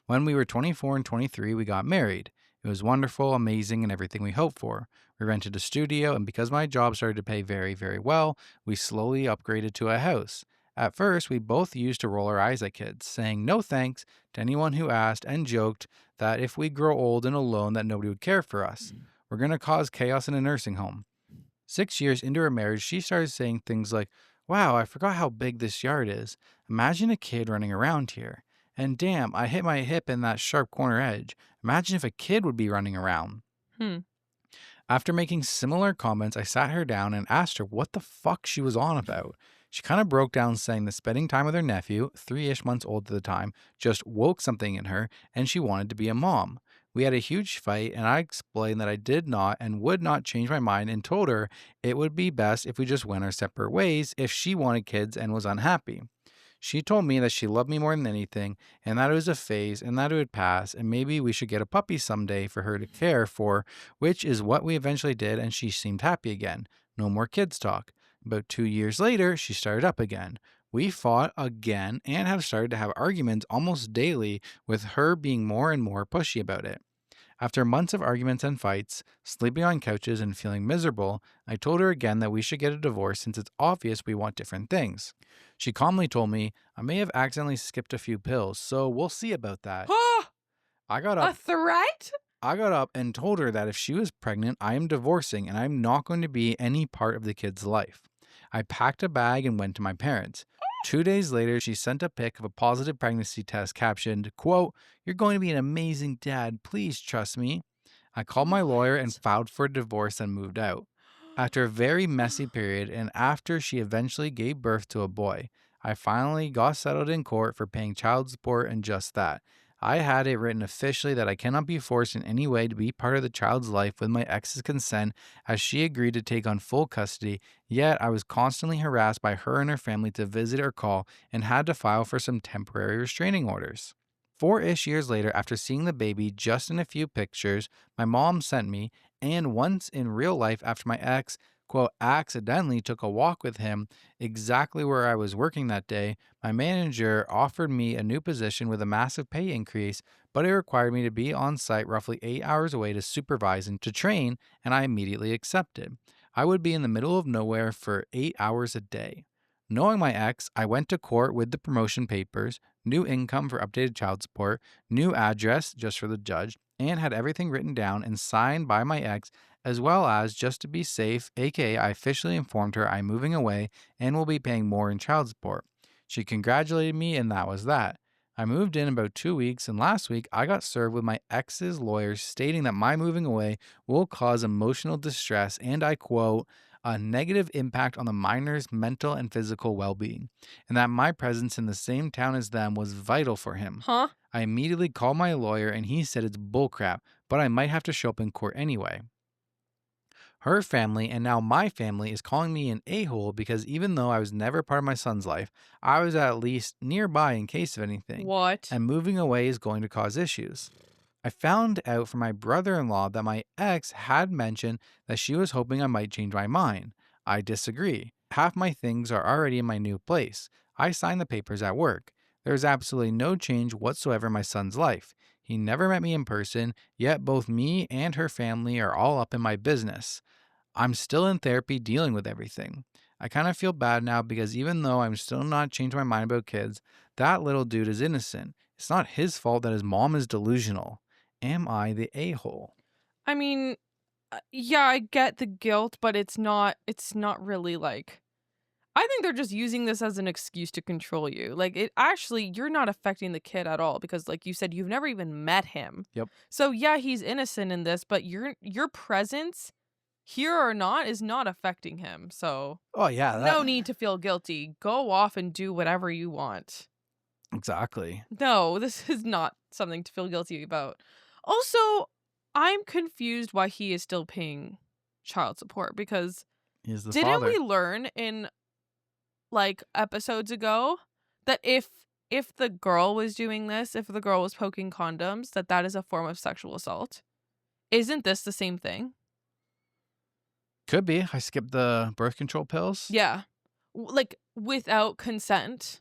When we were 24 and 23, we got married. It was wonderful, amazing, and everything we hoped for. We rented a studio, and because my job started to pay very, very well, we slowly upgraded to a house. At first, we both used to roll our eyes at kids, saying no thanks to anyone who asked, and joked that if we grow old and alone that nobody would care for us. We're going to cause chaos in a nursing home. 6 years into our marriage, she started saying things like, "Wow, I forgot how big this yard is. Imagine a kid running around here. And damn, I hit my hip in that sharp corner edge. Imagine if a kid would be running around." Hmm. After making similar comments, I sat her down and asked her what the fuck she was on about. She kind of broke down, saying that spending time with her nephew, 3-ish months old at the time, just woke something in her and she wanted to be a mom. We had a huge fight, and I explained that I did not and would not change my mind, and told her it would be best if we just went our separate ways if she wanted kids and was unhappy. She told me that she loved me more than anything, and that it was a phase, and that it would pass, and maybe we should get a puppy someday for her to care for, which is what we eventually did, and she seemed happy again. No more kids talk. About 2 years later, she started up again. We fought again and have started to have arguments almost daily, with her being more and more pushy about it. After months of arguments and fights, sleeping on couches and feeling miserable, I told her again that we should get a divorce since it's obvious we want different things. She calmly told me I may have accidentally skipped a few pills, so we'll see about that. I got A up threat? I got up and told her that if she was pregnant, I am divorcing and I'm not going to be any part of the kid's life. I packed a bag and went to my parents. 2 days later, she sent a pic of a positive pregnancy test captioned, quote, "You're going to be an amazing dad. Please trust me." I called my lawyer and What? filed for a divorce and moved out. After a very messy period, and after she eventually gave birth to a boy, I finally got settled in court for paying child support and just that. I had it written officially that I cannot be forced in any way to be part of the child's life with my ex's consent, as she agreed to take on full custody, yet I was constantly harassed by her and her family to visit or call, and had to file for some temporary restraining orders. 4-ish years later, after seeing the baby just in a few pictures my mom sent me, and once in real life after my ex, quote, accidentally took a walk with him exactly where I was working that day, my manager offered me a new position with a massive pay increase, but it required me to be on site roughly 8 hours away to supervise and to train, and I immediately accepted. I would be in the middle of nowhere for 8 hours a day. Knowing my ex, I went to court with the promotion papers, new income for updated child support, new address just for the judge, and had everything written down and signed by my ex, as well as, just to be safe, aka I officially informed her I'm moving away and will be paying more in child support. She congratulated me, and that was that. I moved in about 2 weeks, and last week I got served with my ex's lawyers stating that my moving away will cause emotional distress and, I quote, "a negative impact on the minor's mental and physical well-being," and that my presence in the same town as them was vital for him. Huh? I immediately called my lawyer, and he said it's bullcrap, but I might have to show up in court anyway. Her family, and now my family, is calling me an a-hole because even though I was never part of my son's life, I was at least nearby in case of anything, What? and moving away is going to cause issues. I found out from my brother-in-law that my ex had mentioned that she was hoping I might change my mind. I disagree. Half my things are already in my new place. I signed the papers at work. There is absolutely no change whatsoever in my son's life. He never met me in person, yet both me and her family are all up in my business. I'm still in therapy dealing with everything. I kind of feel bad now because even though I'm still not changed my mind about kids, that little dude is innocent. It's not his fault that his mom is delusional. Am I the a-hole? I mean, yeah, I get the guilt, but it's not really like, I think they're just using this as an excuse to control you. Like, it actually, you're not affecting the kid at all because, like you said, you've never even met him. Yep. So yeah, he's innocent in this, but your presence, here or not, is not affecting him. So Oh, yeah. no need to feel guilty. Go off and do whatever you want. Exactly. No, this is not something to feel guilty about. Also, I'm confused why he is still paying child support because He's the didn't father. we learn in like episodes ago that if the girl was doing this, if the girl was poking condoms, that is a form of sexual assault? Isn't this the same thing? Could be. I skipped the birth control pills. Yeah. Like without consent.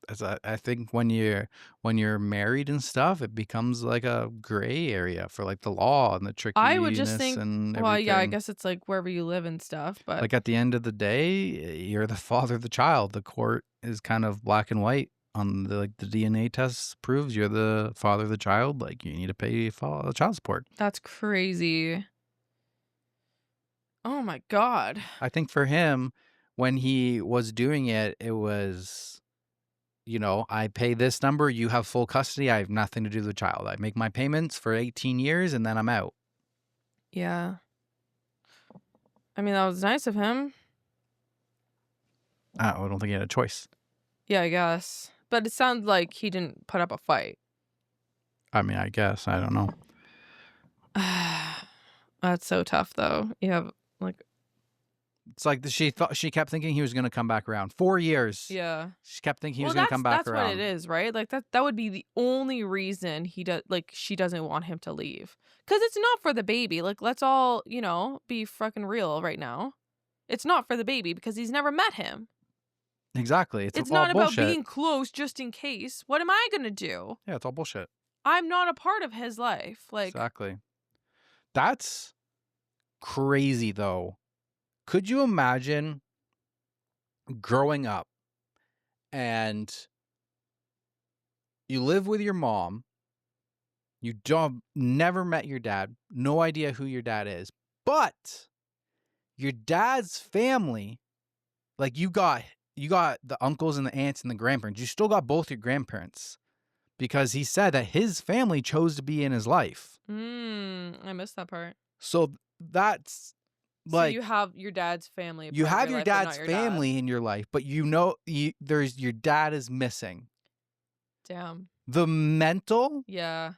As I think when you're married and stuff, it becomes like a gray area for like the law and the I would just trickiness think, and well, yeah, I everything. guess it's like wherever you live and stuff, but Like at the end of the day, you're the father of the child. The court is kind of black and white on the DNA test proves you're the father of the child. Like you need to pay child support. that's crazy. Oh my God. I think for him, when he was doing it, it was, I pay this number, you have full custody. I have nothing to do with the child. I make my payments for 18 years and then I'm out. Yeah. I mean, that was nice of him. I don't think he had a choice. Yeah, I guess. But it sounds like he didn't put up a fight. I mean, I guess. I don't know. That's so tough, though. You have, like, It's like she kept thinking he was going to come back around. 4 years. yeah. She kept thinking he was going to come back that's around. what it is, right? Like, that would be the only reason she doesn't want him to leave. Because it's not for the baby. Like, let's all, be fucking real right now. It's not for the baby because he's never met him. Exactly. It's all not about bullshit. being close just in case. What am I going to do? Yeah, it's all bullshit. I'm not a part of his life. Like, Exactly. That's crazy, though. Could you imagine growing up and you live with your mom, you never met your dad, no idea who your dad is, but your dad's family, like you got the uncles and the aunts and the grandparents, you still got both your grandparents because he said that his family chose to be in his life. I missed that part. So that's So you have your dad's family. You have your dad's your family in your life, but there's your dad is missing. Damn. The mental Yeah.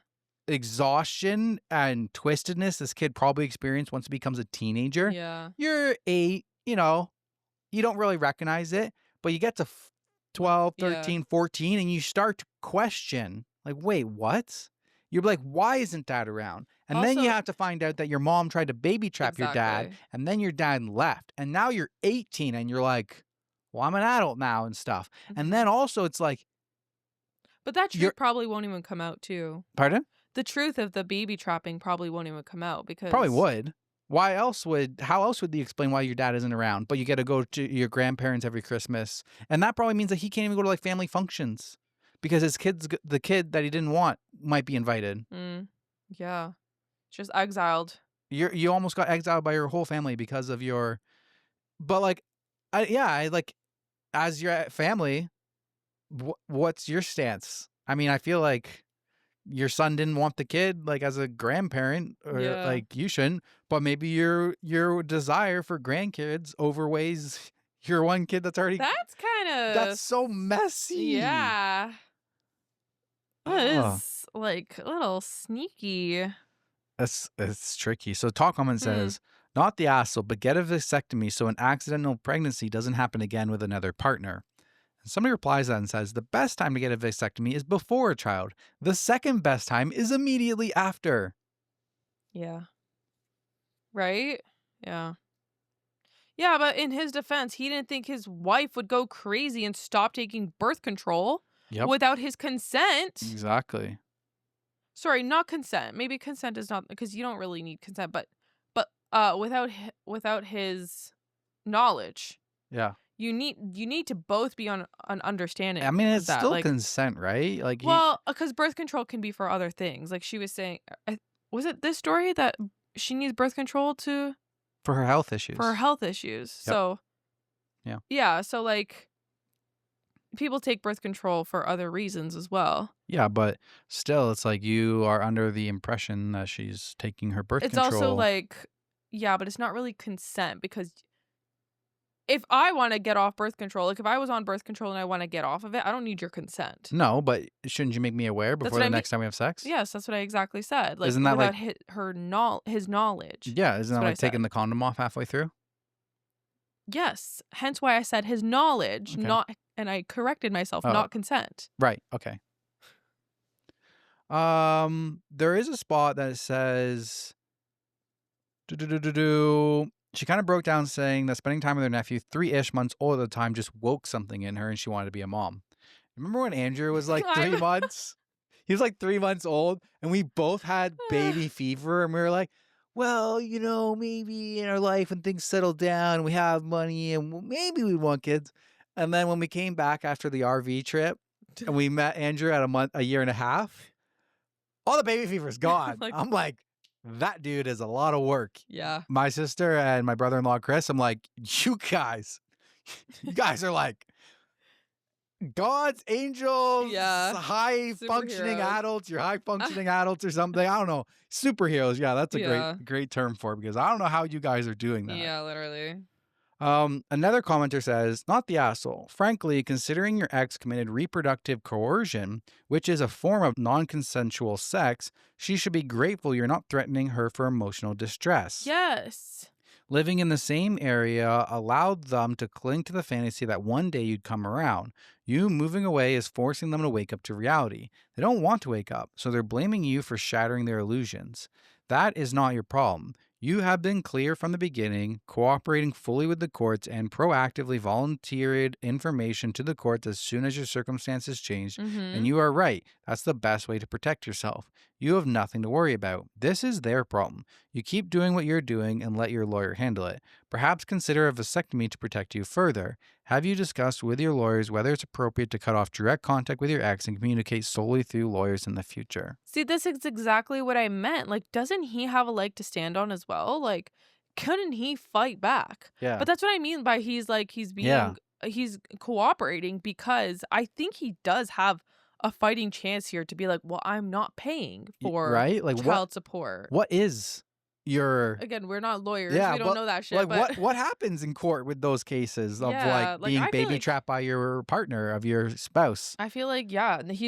exhaustion and twistedness this kid probably experienced once he becomes a teenager. Yeah. You're 8, you don't really recognize it, but you get to 12, 13, 14, and you start to question, like, wait, what? You're like, why isn't dad around? And then you have to find out that your mom tried to baby trap your dad, and then your dad left. And now you're 18, and you're like, well, I'm an adult now and stuff. And then also it's like... But that truth probably won't even come out, too. Pardon? The truth of the baby trapping probably won't even come out because... Probably would. How else would he explain why your dad isn't around? But you get to go to your grandparents every Christmas. And that probably means that he can't even go to like family functions because the kid that he didn't want might be invited. Yeah. Just exiled. You almost got exiled by your whole family because of your... But like, as your family, what's your stance? I mean, I feel like your son didn't want the kid, like as a grandparent, or like you shouldn't. But maybe your desire for grandkids overweighs your one kid that's already... That's so messy. Yeah. That is like a little sneaky. It's tricky. So Talk Comment says, not the asshole, but get a vasectomy so an accidental pregnancy doesn't happen again with another partner. And somebody replies that and says, the best time to get a vasectomy is before a child. The second best time is immediately after. Yeah. Right? Yeah. Yeah, but in his defense, he didn't think his wife would go crazy and stop taking birth control without his consent. Exactly. Sorry, not consent. Maybe consent is not, because you don't really need consent, but without his knowledge. Yeah. You need to both be on an understanding. I mean, it's that. still like, consent, right? Like, because birth control can be for other things. Like she was saying, was it this story that she needs birth control for her health issues? For her health issues. Yep. So, yeah. So like, people take birth control for other reasons as well. Yeah, but still, it's like you are under the impression that she's taking her birth control. It's also like, yeah, but it's not really consent because if I wanna get off birth control, like, if I was on birth control and I wanna get off of it, I don't need your consent. No, but shouldn't you make me aware That's before what the I mean. next time we have sex? Yes, that's what I exactly said, like, Isn't that without like his knowledge. yeah, isn't That's that what I like taking said. the condom off halfway through? Yes, hence why I said his knowledge, Okay. not and I corrected myself, Oh, not consent. right. Okay. There is a spot that says do. She kind of broke down saying that spending time with her nephew, 3-ish months old at the time, just woke something in her and she wanted to be a mom. Remember when Andrew was like 3 I'm months? He was like 3 months old and we both had baby fever and we were like, well, maybe in our life when things settle down, we have money and maybe we want kids. And then when we came back after the RV trip and we met Andrew at a year and a half, all the baby fever is gone. like, I'm like, that dude is a lot of work. yeah, My sister and my brother-in-law, Chris, I'm like, you guys are like God's angels, yeah, high functioning superheroes. adults, you're high functioning adults or something. I don't know. Superheroes. Yeah, that's a Yeah, great term for it because I don't know how you guys are doing that. yeah, literally. Another commenter says, not the asshole. Frankly, considering your ex committed reproductive coercion, which is a form of non consensual sex, she should be grateful you're not threatening her for emotional distress. Yes. Living in the same area allowed them to cling to the fantasy that one day you'd come around. You moving away is forcing them to wake up to reality. They don't want to wake up, so they're blaming you for shattering their illusions. That is not your problem. You have been clear from the beginning, cooperating fully with the courts, and proactively volunteered information to the courts as soon as your circumstances changed. And Mhm. you are right. That's the best way to protect yourself. You have nothing to worry about. This is their problem. You keep doing what you're doing and let your lawyer handle it. Perhaps consider a vasectomy to protect you further. Have you discussed with your lawyers whether it's appropriate to cut off direct contact with your ex and communicate solely through lawyers in the future? See, this is exactly what I meant. Like, doesn't he have a leg to stand on as well? Like, couldn't he fight back? Yeah. But that's what I mean by Yeah. he's cooperating because I think he does have a fighting chance here to be like, well, I'm not paying for Right? Like child support. what is your Again, we're not lawyers. yeah, We don't but know that shit, like but what happens in court with those cases of like yeah, like being baby trapped by your partner of your spouse? I feel like yeah, he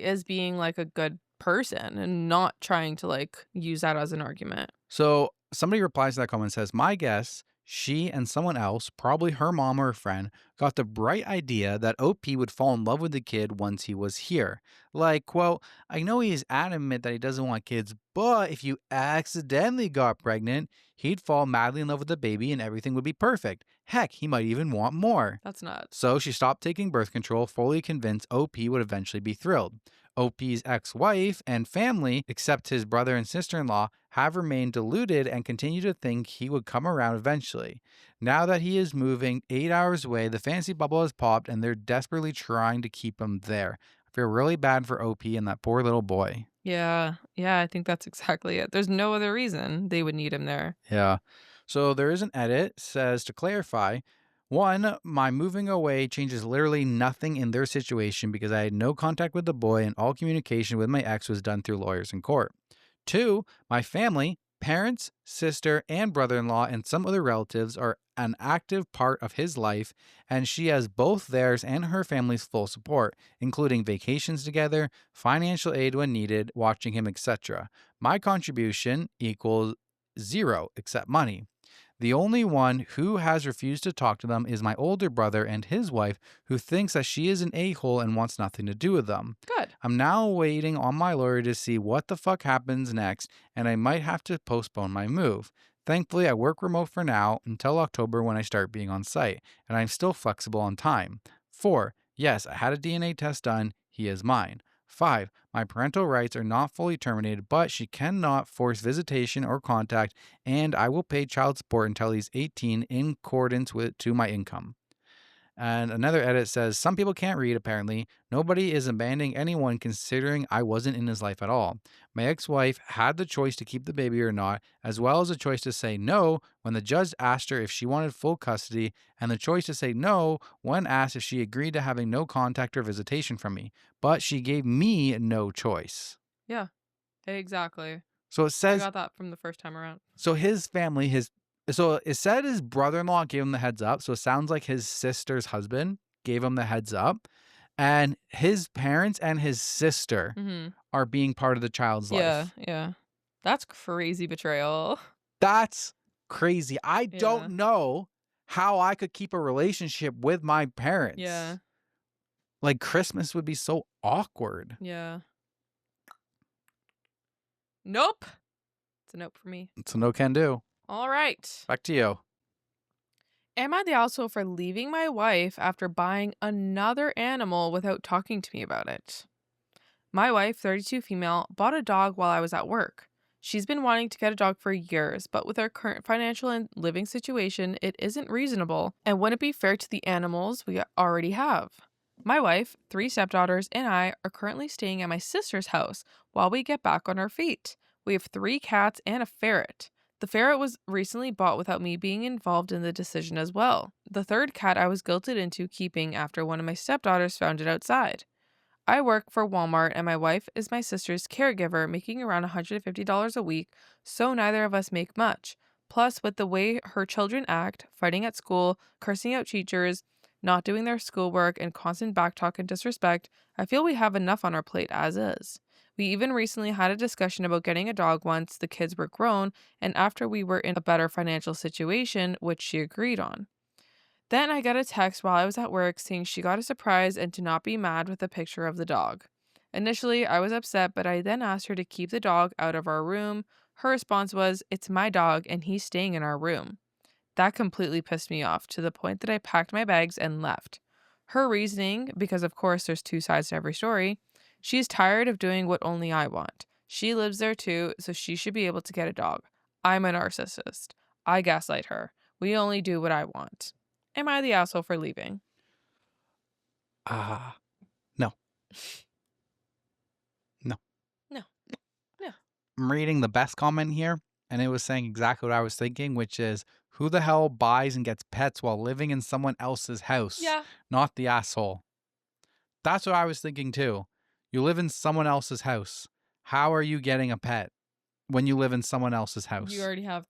is being like a good person and not trying to like use that as an argument. So somebody replies to that comment and says, my guess, she and someone else, probably her mom or a friend, got the bright idea that OP would fall in love with the kid once he was here. Like, quote, I know he is adamant that he doesn't want kids, but if you accidentally got pregnant, he'd fall madly in love with the baby and everything would be perfect. Heck, he might even want more. That's nuts. So she stopped taking birth control, fully convinced OP would eventually be thrilled. OP's ex wife and family, except his brother and sister in law, have remained deluded and continue to think he would come around eventually. Now that he is moving 8 hours away, the fantasy bubble has popped and they're desperately trying to keep him there. I feel really bad for OP and that poor little boy. Yeah. Yeah, I think that's exactly it. There's no other reason they would need him there. Yeah. So there is an edit, says to clarify, one, my moving away changes literally nothing in their situation because I had no contact with the boy and all communication with my ex was done through lawyers in court. Two, my family, parents, sister, and brother in law, and some other relatives are an active part of his life, and she has both theirs and her family's full support, including vacations together, financial aid when needed, watching him, etc. My contribution equals zero except money. The only one who has refused to talk to them is my older brother and his wife, who thinks that she is an a-hole and wants nothing to do with them. Good. I'm now waiting on my lawyer to see what the fuck happens next, and I might have to postpone my move. Thankfully, I work remote for now until October when I start being on site, and I'm still flexible on time. 4. Yes, I had a DNA test done. He is mine. 5. My parental rights are not fully terminated, but she cannot force visitation or contact, and I will pay child support until he's 18 in accordance with to my income. And another edit says, some people can't read, apparently. Nobody is abandoning anyone considering I wasn't in his life at all. My ex wife had the choice to keep the baby or not, as well as the choice to say no when the judge asked her if she wanted full custody, and the choice to say no when asked if she agreed to having no contact or visitation from me. But she gave me no choice. Yeah. Exactly. So it I says, got that from the first time around. so his family, his So it said his brother-in-law gave him the heads up. So it sounds like his sister's husband gave him the heads up. And his parents and his sister Mhm. are being part of the child's Yeah, life. yeah. That's crazy betrayal. That's crazy. I Yeah. don't know how I could keep a relationship with my parents. Yeah. Like, Christmas would be so awkward. Yeah. Nope. It's a nope for me. It's a no can do. All right. Back to you. Am I the asshole for leaving my wife after buying another animal without talking to me about it? My wife, 32 female, bought a dog while I was at work. She's been wanting to get a dog for years, but with our current financial and living situation, it isn't reasonable and wouldn't be fair to the animals we already have. My wife, 3 stepdaughters, and I are currently staying at my sister's house while we get back on our feet. We have 3 cats and a ferret. The ferret was recently bought without me being involved in the decision as well. The 3rd cat I was guilted into keeping after one of my stepdaughters found it outside. I work for Walmart and my wife is my sister's caregiver, making around $150 a week, so neither of us make much. Plus, with the way her children act, fighting at school, cursing out teachers, not doing their schoolwork, and constant backtalk and disrespect, I feel we have enough on our plate as is. We even recently had a discussion about getting a dog once the kids were grown and after we were in a better financial situation, which she agreed on. Then I got a text while I was at work saying she got a surprise and to not be mad with a picture of the dog. Initially, I was upset, but I then asked her to keep the dog out of our room. Her response was, "It's my dog and he's staying in our room." That completely pissed me off to the point that I packed my bags and left. Her reasoning, because of course there's 2 sides to every story, she's tired of doing what only I want. She lives there too, so she should be able to get a dog. I'm a narcissist. I gaslight her. We only do what I want. Am I the asshole for leaving? No. No. No. No. I'm reading the best comment here, and it was saying exactly what I was thinking, which is, who the hell buys and gets pets while living in someone else's house? Yeah. Not the asshole. That's what I was thinking too. You live in someone else's house. How are you getting a pet when you live in someone else's house? You already have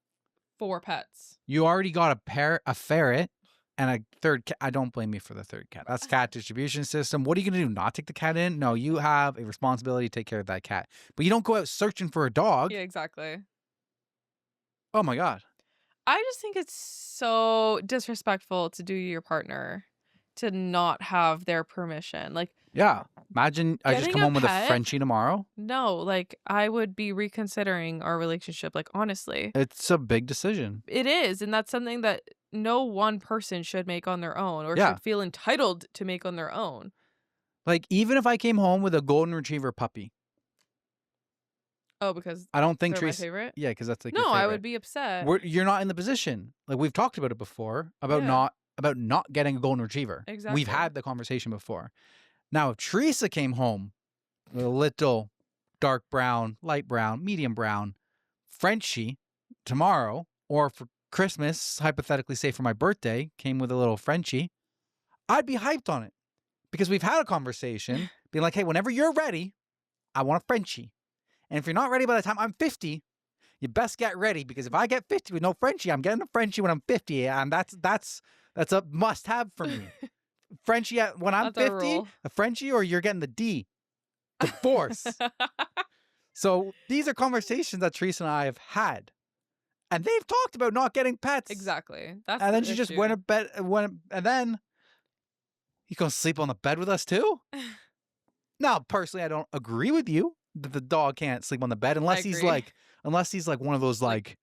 4 pets. You already got a ferret, and a 3rd cat. I don't blame you for the 3rd cat. That's cat distribution system. What are you going to do? Not take the cat in? No, you have a responsibility to take care of that cat. But you don't go out searching for a dog. Yeah, exactly. Oh my God. I just think it's so disrespectful to do your partner to not have their permission. Like, yeah. Imagine I just getting come a home with a pet? Frenchie tomorrow. No, like, I would be reconsidering our relationship, like, honestly. It's a big decision. It is, and that's something that no one person should make on their own or Yeah. should feel entitled to make on their own. Like, even if I came home with a golden retriever puppy, Oh, because I don't think they're my Teresa. favorite? Yeah, because that's like No, your I favorite. would be upset. You're not in the position. Like, we've talked about it before about Yeah. not getting a golden retriever. Exactly. We've had the conversation before. Now, if Teresa came home with a little dark brown, light brown, medium brown Frenchie tomorrow, or for Christmas, hypothetically, say for my birthday, came with a little Frenchie, I'd be hyped on it because we've had a conversation being like, hey, whenever you're ready, I want a Frenchie. And if you're not ready by the time I'm 50, you best get ready, because if I get 50 with no Frenchie, I'm getting a Frenchie when I'm 50, and that's a must-have for me. Frenchie when I'm That's our 50, rule. a Frenchie, or you're getting the D, divorce. So these are conversations that Teresa and I have had, and they've talked about not getting pets. Exactly. That's And then the she just issue. went to bed, and then you gonna sleep on the bed with us too? Now, personally, I don't agree with you that the dog can't sleep on the bed unless he's agree. like one of those like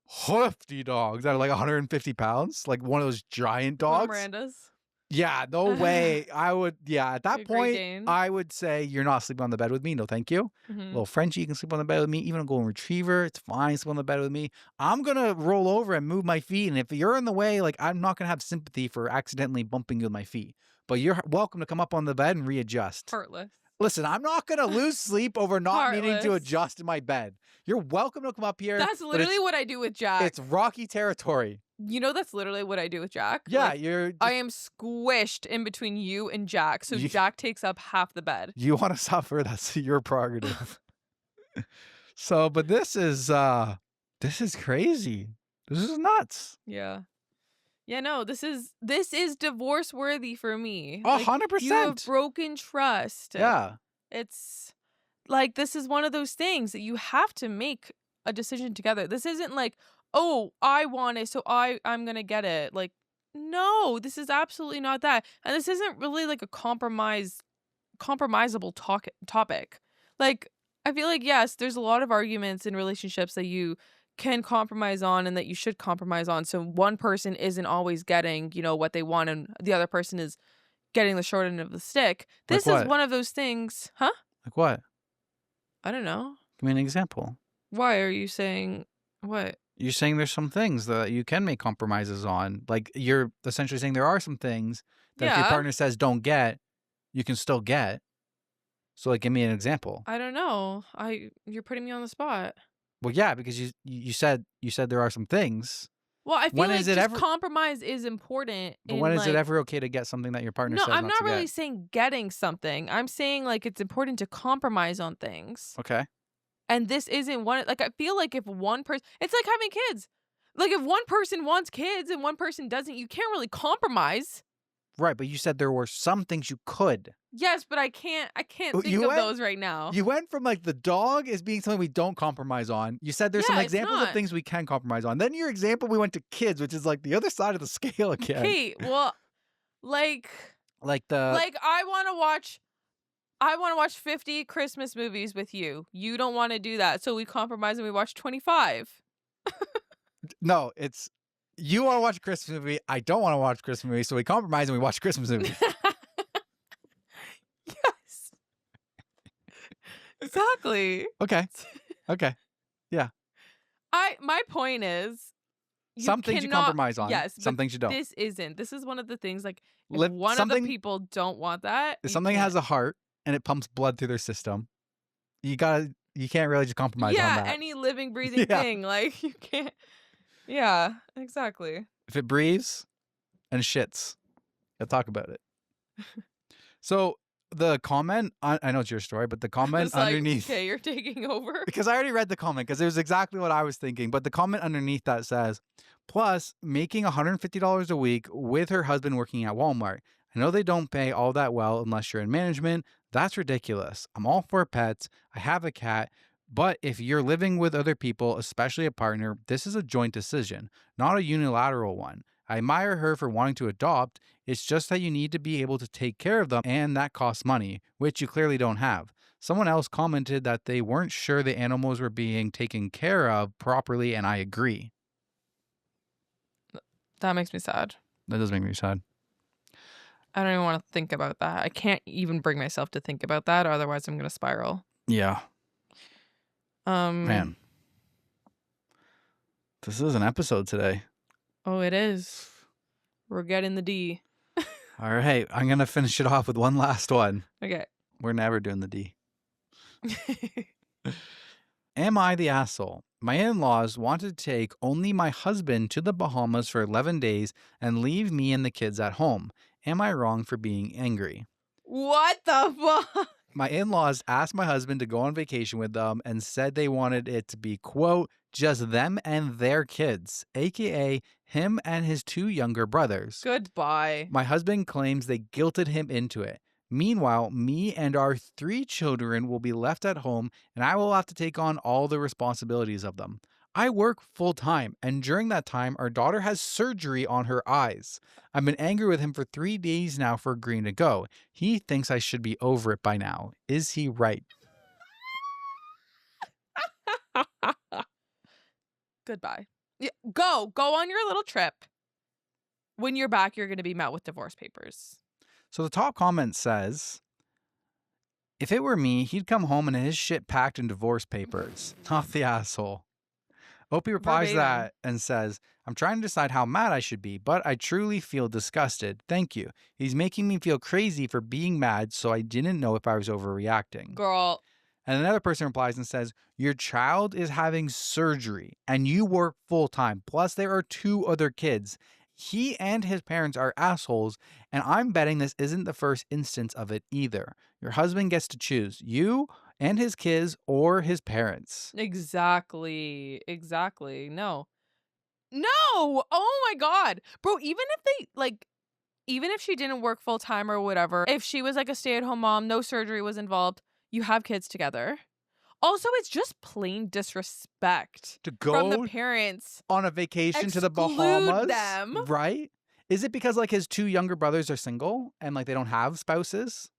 hefty dogs that are like 150 pounds, like one of those giant dogs. Miranda's. Yeah, no way. I would, at that A Great point, Dane. I would say you're not sleeping on the bed with me. No, thank you. Mhm. Little Frenchie, you can sleep on the bed with me. Even a golden retriever, it's fine. Sleep on the bed with me. I'm going to roll over and move my feet. And if you're in the way, like, I'm not going to have sympathy for accidentally bumping you with my feet. But you're welcome to come up on the bed and readjust. Heartless. Listen, I'm not going to lose sleep over not needing to Heartless. adjust in my bed. You're welcome to come up here. That's but literally what I do with Jack. it's rocky territory. You know, that's literally what I do with Jack. Yeah, Like, you're. I am squished in between you and Jack, so You- Jack takes up half the bed. You want to suffer, that's your prerogative. So, but this is crazy. This is nuts. Yeah. Yeah, no, this is divorce worthy for me. 100%. You have broken trust. Yeah. It's like, this is one of those things that you have to make a decision together. This isn't like, oh, I want it, so I'm gonna get it. Like, no, this is absolutely not that. And this isn't really like a compromisable topic. Like, I feel like, yes, there's a lot of arguments in relationships that you can compromise on and that you should compromise on. So one person isn't always getting, what they want, and the other person is getting the short end of the stick. This is one of those things. Huh? Like what? I don't know. Give me an example. Why are you saying what? You're saying there's some things that you can make compromises on. Like, you're essentially saying there are some things that if your partner says don't get, you can still get. So, like, give me an example. I don't know. You're putting me on the spot. Well, yeah, because you said there are some things. Well, I feel like just compromise is important. But when is it ever okay to get something that your partner says not to get? No, I'm not really saying getting something. I'm saying, like, it's important to compromise on things. Okay. And this isn't one. Like, I feel like if one person, it's like having kids. Like, if one person wants kids and one person doesn't, you can't really compromise. Right, but you said there were some things you could. Yes, but I can't think of those right now. You went from, like, the dog as being something we don't compromise on. You said there's some examples of things we can compromise on. Then your example, we went to kids, which is like the other side of the scale again. Okay, well, I want to watch 50 Christmas movies with you. You don't want to do that, so we compromise and we watch 25. No, it's you want to watch a Christmas movie. I don't want to watch a Christmas movie, so we compromise and we watch a Christmas movie. Yes. Exactly. Okay. Yeah. My point is, some things you compromise on. Yes. Some things you don't. This is one of the things, like, if one of the people don't want that. If something has a heart and it pumps blood through their system, you can't really just compromise on that. Yeah, any living, breathing thing. Like, you can't. Yeah, exactly. If it breathes and shits, you'll talk about it. So the comment, I know it's your story, but the comment underneath. Okay, you're taking over. Because I already read the comment, because it was exactly what I was thinking. But the comment underneath that says, plus making $150 a week with her husband working at Walmart. I know they don't pay all that well unless you're in management. That's ridiculous. I'm all for pets. I have a cat. But if you're living with other people, especially a partner, this is a joint decision, not a unilateral one. I admire her for wanting to adopt. It's just that you need to be able to take care of them, and that costs money, which you clearly don't have. Someone else commented that they weren't sure the animals were being taken care of properly, and I agree. That makes me sad. That does make me sad. I don't even want to think about that. I can't even bring myself to think about that, otherwise I'm going to spiral. Yeah. Man. This is an episode today. Oh, it is. We're getting the D. All right. I'm going to finish it off with one last one. Okay. We're never doing the D. Am I the asshole? My in-laws wanted to take only my husband to the Bahamas for 11 days and leave me and the kids at home. Am I wrong for being angry? What the fuck? My in-laws asked my husband to go on vacation with them and said they wanted it to be, quote, just them and their kids, aka him and his 2 younger brothers. Goodbye. My husband claims they guilted him into it. Meanwhile, me and our 3 children will be left at home, and I will have to take on all the responsibilities of them. I work full time, and during that time, our daughter has surgery on her eyes. I've been angry with him for 3 days now for agreeing to go. He thinks I should be over it by now. Is he right? Goodbye. Yeah, go on your little trip. When you're back, you're going to be met with divorce papers. So the top comment says, if it were me, he'd come home and his shit packed in divorce papers. Not the asshole. Opie replies Verbatim. that and says, I'm trying to decide how mad I should be, but I truly feel disgusted. Thank you. He's making me feel crazy for being mad, so I didn't know if I was overreacting. Girl. And another person replies and says, your child is having surgery and you work full time. Plus, there are 2 other kids. He and his parents are assholes, and I'm betting this isn't the first instance of it either. Your husband gets to choose you and his kids or his parents. Exactly. No. No. Oh my God. Bro, even if she didn't work full time or whatever, if she was like a stay-at-home mom, no surgery was involved, you have kids together. Also, it's just plain disrespect To from the go parents. on a vacation to the Exclude Bahamas, them. right? Is it because like his 2 younger brothers are single and like they don't have spouses,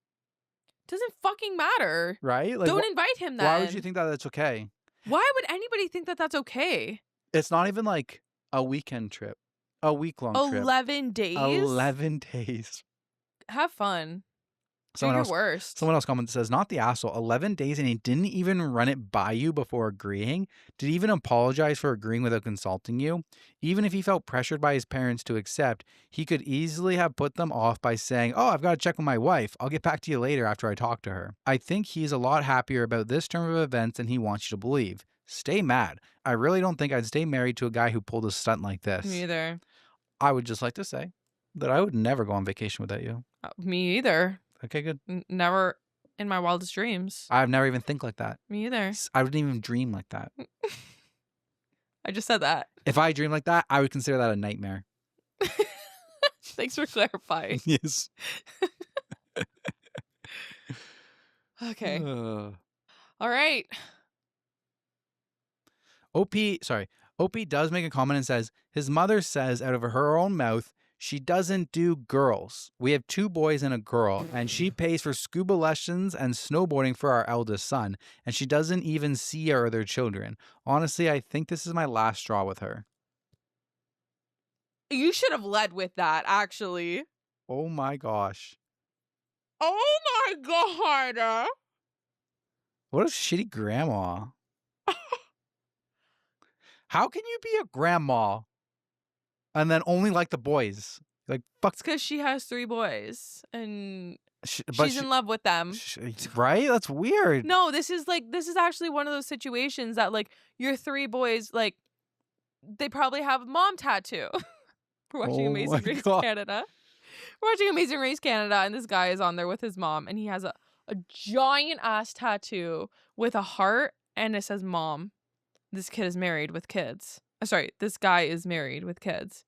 Doesn't fucking matter. right? Like Don't invite him then. why would you think that that's okay? Why would anybody think that that's okay? It's not even like a weekend trip, a week-long trip. 11 days? 11 days. Have fun. Do Someone your else, worst. someone else comments, says, not the asshole. 11 days and he didn't even run it by you before agreeing. Did he even apologize for agreeing without consulting you? Even if he felt pressured by his parents to accept, he could easily have put them off by saying, oh, I've got to check with my wife. I'll get back to you later after I talk to her. I think he's a lot happier about this turn of events than he wants you to believe. Stay mad. I really don't think I'd stay married to a guy who pulled a stunt like this. Me either. I would just like to say that I would never go on vacation without you. Me either. Okay, good. Never in my wildest dreams. I've never even think like that. Me either. I wouldn't even dream like that. I just said that. If I dream like that, I would consider that a nightmare. Thanks for clarifying. Yes. Okay. All right. OP does make a comment and says, his mother says out of her own mouth, she doesn't do girls. We have 2 boys and a girl, and she pays for scuba lessons and snowboarding for our eldest son, and she doesn't even see our other children. Honestly, I think this is my last straw with her. You should have led with that, actually. Oh my gosh. Oh my God. What a shitty grandma. How can you be a grandma and then only like the boys? Like, fuck. It's because she has 3 boys and But she's in love with them. Right? That's weird. No, this is actually one of those situations that like your 3 boys, like they probably have a mom tattoo. We're watching Amazing Race Canada. We're watching Amazing Race Canada and this guy is on there with his mom and he has a giant ass tattoo with a heart and it says mom. This kid is married with kids. Sorry, this guy is married with kids.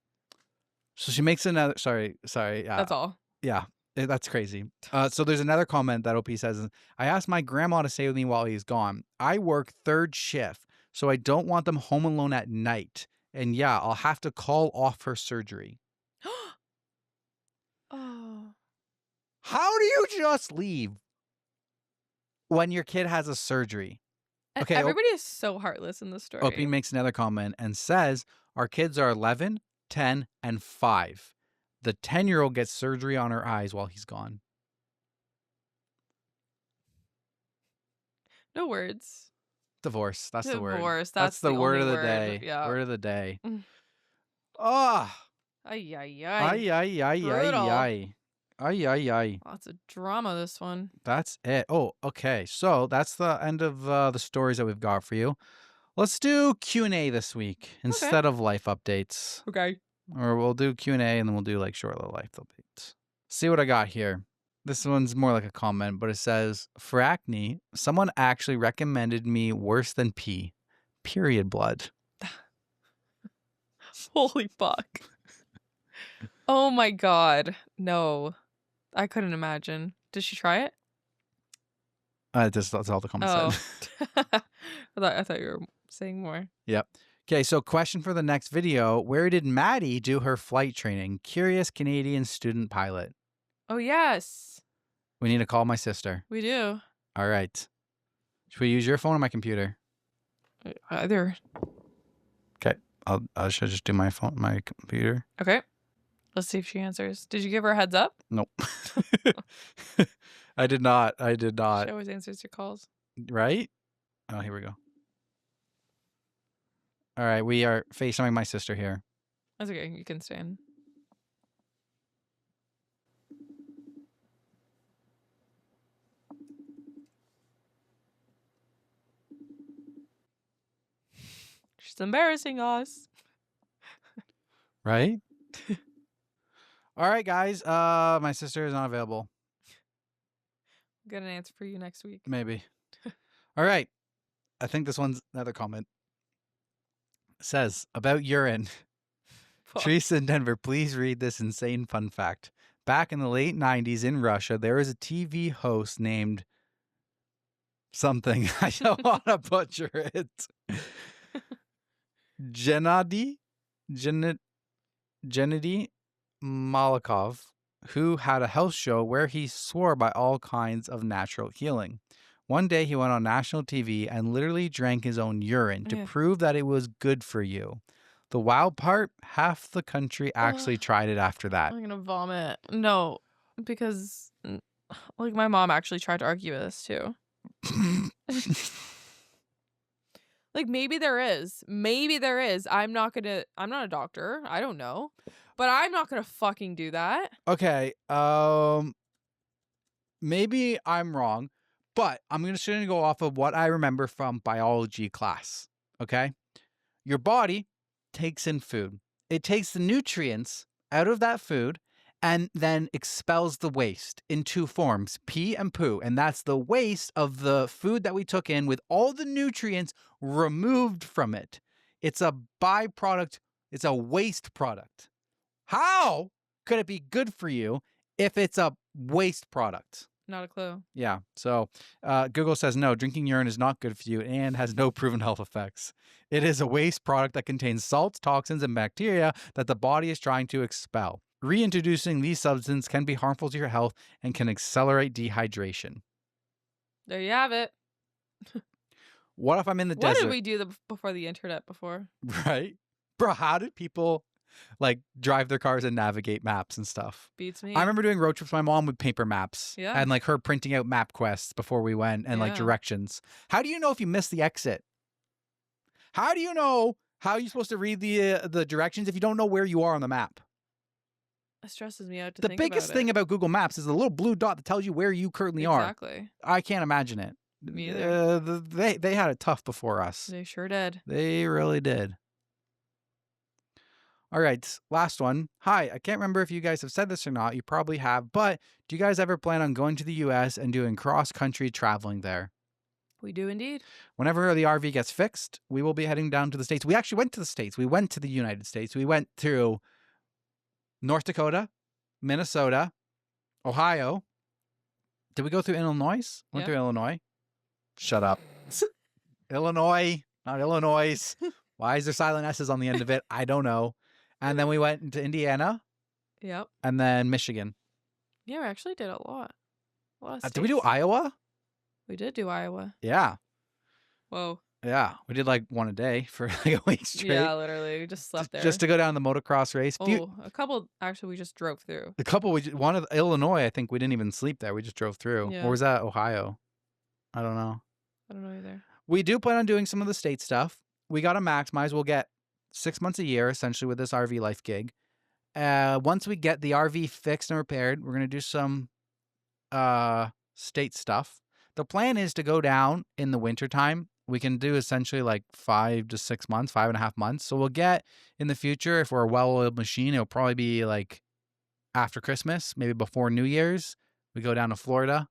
So she makes another. Sorry. Yeah. That's all. Yeah, that's crazy. So there's another comment that OP says, I asked my grandma to stay with me while he's gone. I work 3rd shift, so I don't want them home alone at night. And yeah, I'll have to call off her surgery. Oh. How do you just leave when your kid has a surgery? Okay, everybody is so heartless in this story. OP makes another comment and says, our kids are 11, 10, and 5. The 10-year-old gets surgery on her eyes while he's gone. No words. Divorce. That's the word. Divorce. That's the word of the word. day. Yeah. Word of the day. Ay, Ay, ay, ay, ay, ay, Brutal. ay. Ay, ay, ay. Lots of drama, this one. That's it. Oh, okay. So that's the end of the stories that we've got for you. Let's do Q&A this week instead of life updates. Okay. Or we'll do Q&A and then we'll do like short little life updates. See what I got here. This one's more like a comment, but it says, for acne, someone actually recommended me worse than pee. Period blood. Holy fuck. Oh my God. No. I couldn't imagine. Did she try it? That's all the comments said. I thought you were saying more. Yep. Okay, so question for the next video. Where did Maddie do her flight training? Curious Canadian student pilot. Oh, yes. We need to call my sister. We do. All right. Should we use your phone or my computer? Either. Okay. Should I just do my phone, my computer? Okay. Let's see if she answers. Did you give her a heads up? Nope. I did not. She always answers your calls. Right? Oh, here we go. All right. We are FaceTiming my sister here. That's okay. You can stand. She's embarrassing us. Right? All right, guys. My sister is not available. I'll get an answer for you next week. Maybe. All right. I think this one's another comment. It says, about urine. fuck? Teresa in Denver, please read this insane fun fact. Back in the late 90s in Russia, there was a TV host named something. I don't want to butcher it. Gennady Malakov, who had a health show where he swore by all kinds of natural healing. One day he went on national TV and literally drank his own urine to Yeah. prove that it was good for you. The wild part, half the country actually tried it after that. I'm gonna vomit. No, because like my mom actually tried to argue with this too. Like maybe there is. Maybe there is. I'm not a doctor. I don't know. But I'm not gonna fucking do that. Okay, maybe I'm wrong, but I'm just going to go off of what I remember from biology class, okay? Your body takes in food. It takes the nutrients out of that food and then expels the waste in two forms, pee and poo. And that's the waste of the food that we took in with all the nutrients removed from it. It's a byproduct. It's a waste product. How could it be good for you if it's a waste product? Not a clue. Yeah. So Google says no, drinking urine is not good for you and has no proven health effects. It is a waste product that contains salts, toxins, and bacteria that the body is trying to expel. Reintroducing these substances can be harmful to your health and can accelerate dehydration. There you have it. What if I'm in the What desert? did we do before the internet before? Right? Bro, how did people like drive their cars and navigate maps and stuff? Beats me. I remember doing road trips with my mom with paper maps. Yeah. And like her printing out map quests before we went and like Yeah. directions. How do you know if you missed the exit? How do you know how you're supposed to read the directions if you don't know where you are on the map? It stresses me out to The think biggest about thing it. about Google Maps is the little blue dot that tells you where you currently are. Exactly. I can't imagine it. Me either. They had it tough before us. They sure did. They really did. All right, last one. Hi, I can't remember if you guys have said this or not. You probably have, but do you guys ever plan on going to the U.S. and doing cross-country traveling there? We do indeed. Whenever the RV gets fixed, we will be heading down to the States. We actually went to the States. We went to the United States. We went to North Dakota, Minnesota, Ohio. Did we go through Illinois? Went Yeah. through Illinois. Shut up. Illinois, not Illinois. Why is there silent S's on the end of it? I don't know. And then we went into Indiana Yep. and then Michigan. Yeah, we actually did a lot. A lot of Did we do states. Iowa? We did do Iowa. Yeah. Whoa. Yeah. We did like one a day for like a week straight. Yeah, literally. We just slept there. Just to go down the motocross race. a couple actually we just drove through. The couple, one of Illinois, I think we didn't even sleep there. We just drove through. Yeah. Or was that Ohio? I don't know. I don't know either. We do plan on doing some of the state stuff. We got to maximize. We'll get 6 months a year, essentially, with this RV life gig. Once we get the RV fixed and repaired, we're going to do some state stuff. The plan is to go down in the wintertime. We can do essentially like 5 to 6 months, 5.5 months. So we'll get in the future, if we're a well-oiled machine, it'll probably be like after Christmas, maybe before New Year's. We go down to Florida.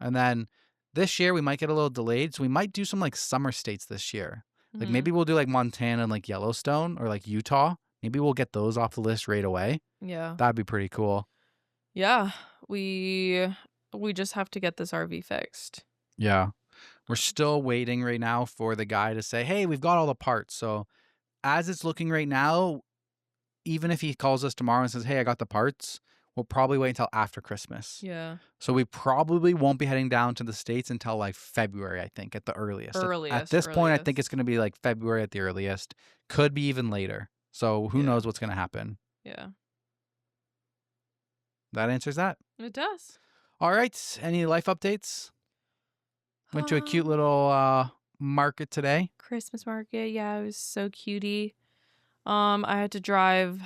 And then this year we might get a little delayed. So we might do some like summer states this year. Like maybe we'll do like Montana and like Yellowstone or like Utah. Maybe we'll get those off the list right away. Yeah. That'd be pretty cool. Yeah. We just have to get this RV fixed. Yeah. We're still waiting right now for the guy to say, hey, we've got all the parts. So as it's looking right now, even if he calls us tomorrow and says, hey, I got the parts, we'll probably wait until after Christmas. Yeah. So we probably won't be heading down to the States until like February, I think, at the earliest. At this point, I think it's going to be like February at the earliest. Could be even later. So who knows what's going to happen. Yeah. That answers that. It does. All right. Any life updates? Went to a cute little market today. Christmas market. Yeah, it was so cutie. I had to drive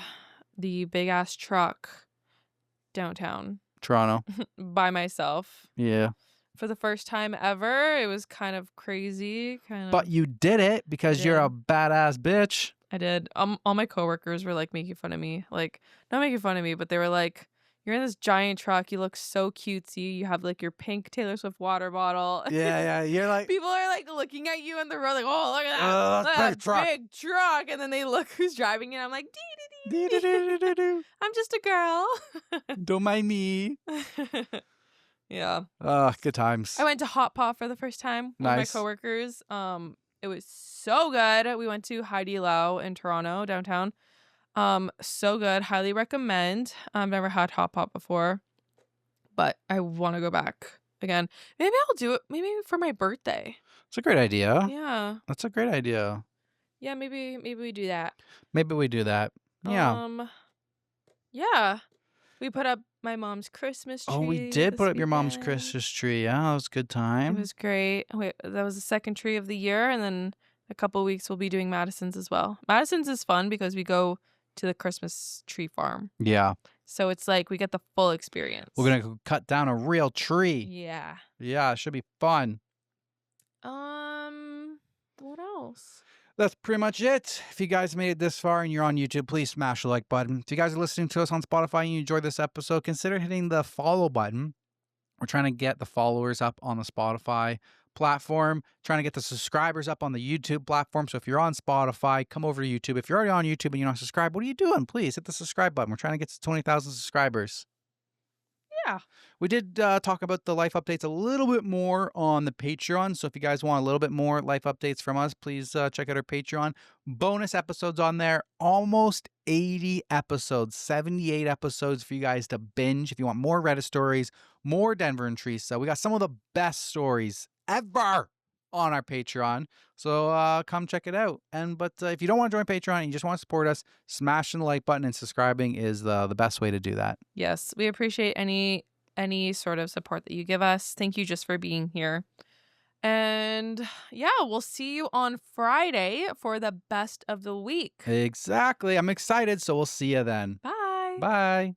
the big ass truck downtown Toronto. by myself Yeah. for the first time ever. It was kind of crazy. But you did it because you're a badass bitch. I did. All my coworkers were like making fun of me. Like, not making fun of me, but they were like, you're in this giant truck. You look so cutesy. You have like your pink Taylor Swift water bottle. Yeah. You're like, People are like looking at you on the road, like, oh, look at that, that's look a at big that truck. big truck. And then they look who's driving it. I'm like, dee dee Doo-doo-doo-doo-doo. I'm just a girl. Don't mind me. Yeah. Good times. I went to Hot Pot for the first time with my Nice. coworkers. It was so good. We went to Heidi Lau in Toronto, downtown. So good. Highly recommend. I've never had Hot Pot before, but I want to go back again. Maybe I'll do it. Maybe for my birthday. It's a great idea. Yeah. That's a great idea. Yeah. Maybe we do that. Maybe we do that. Yeah. Yeah. We put up my mom's Christmas tree. Oh, we did this put up your mom's weekend. Christmas tree. Yeah, that was a good It time. was great. Wait, that was the second tree of the year, and then a couple weeks we'll be doing Madison's as well. Madison's is fun because we go to the Christmas tree farm. Yeah. So it's like we get the full experience. We're going to cut down a real tree. Yeah. Yeah, it should be fun. What else? That's pretty much it. If you guys made it this far and you're on YouTube, please smash the like button. If you guys are listening to us on Spotify and you enjoyed this episode, consider hitting the follow button. We're trying to get the followers up on the Spotify platform, trying to get the subscribers up on the YouTube platform. So if you're on Spotify, come over to YouTube. If you're already on YouTube and you're not subscribed, what are you doing? Please hit the subscribe button. We're trying to get to 20,000 subscribers. Yeah. We did talk about the life updates a little bit more on the Patreon. So if you guys want a little bit more life updates from us, please check out our Patreon. Bonus episodes on there. Almost 80 episodes, 78 episodes for you guys to binge. If you want more Reddit stories, more Denver and Teresa. We got some of the best stories ever on our Patreon. So come check it out. But if you don't want to join Patreon and you just want to support us, smashing the like button and subscribing is the best way to do that. Yes, we appreciate any sort of support that you give us. Thank you just for being here. And yeah, we'll see you on Friday for the best of the week. Exactly. I'm excited. So we'll see you then. Bye. Bye.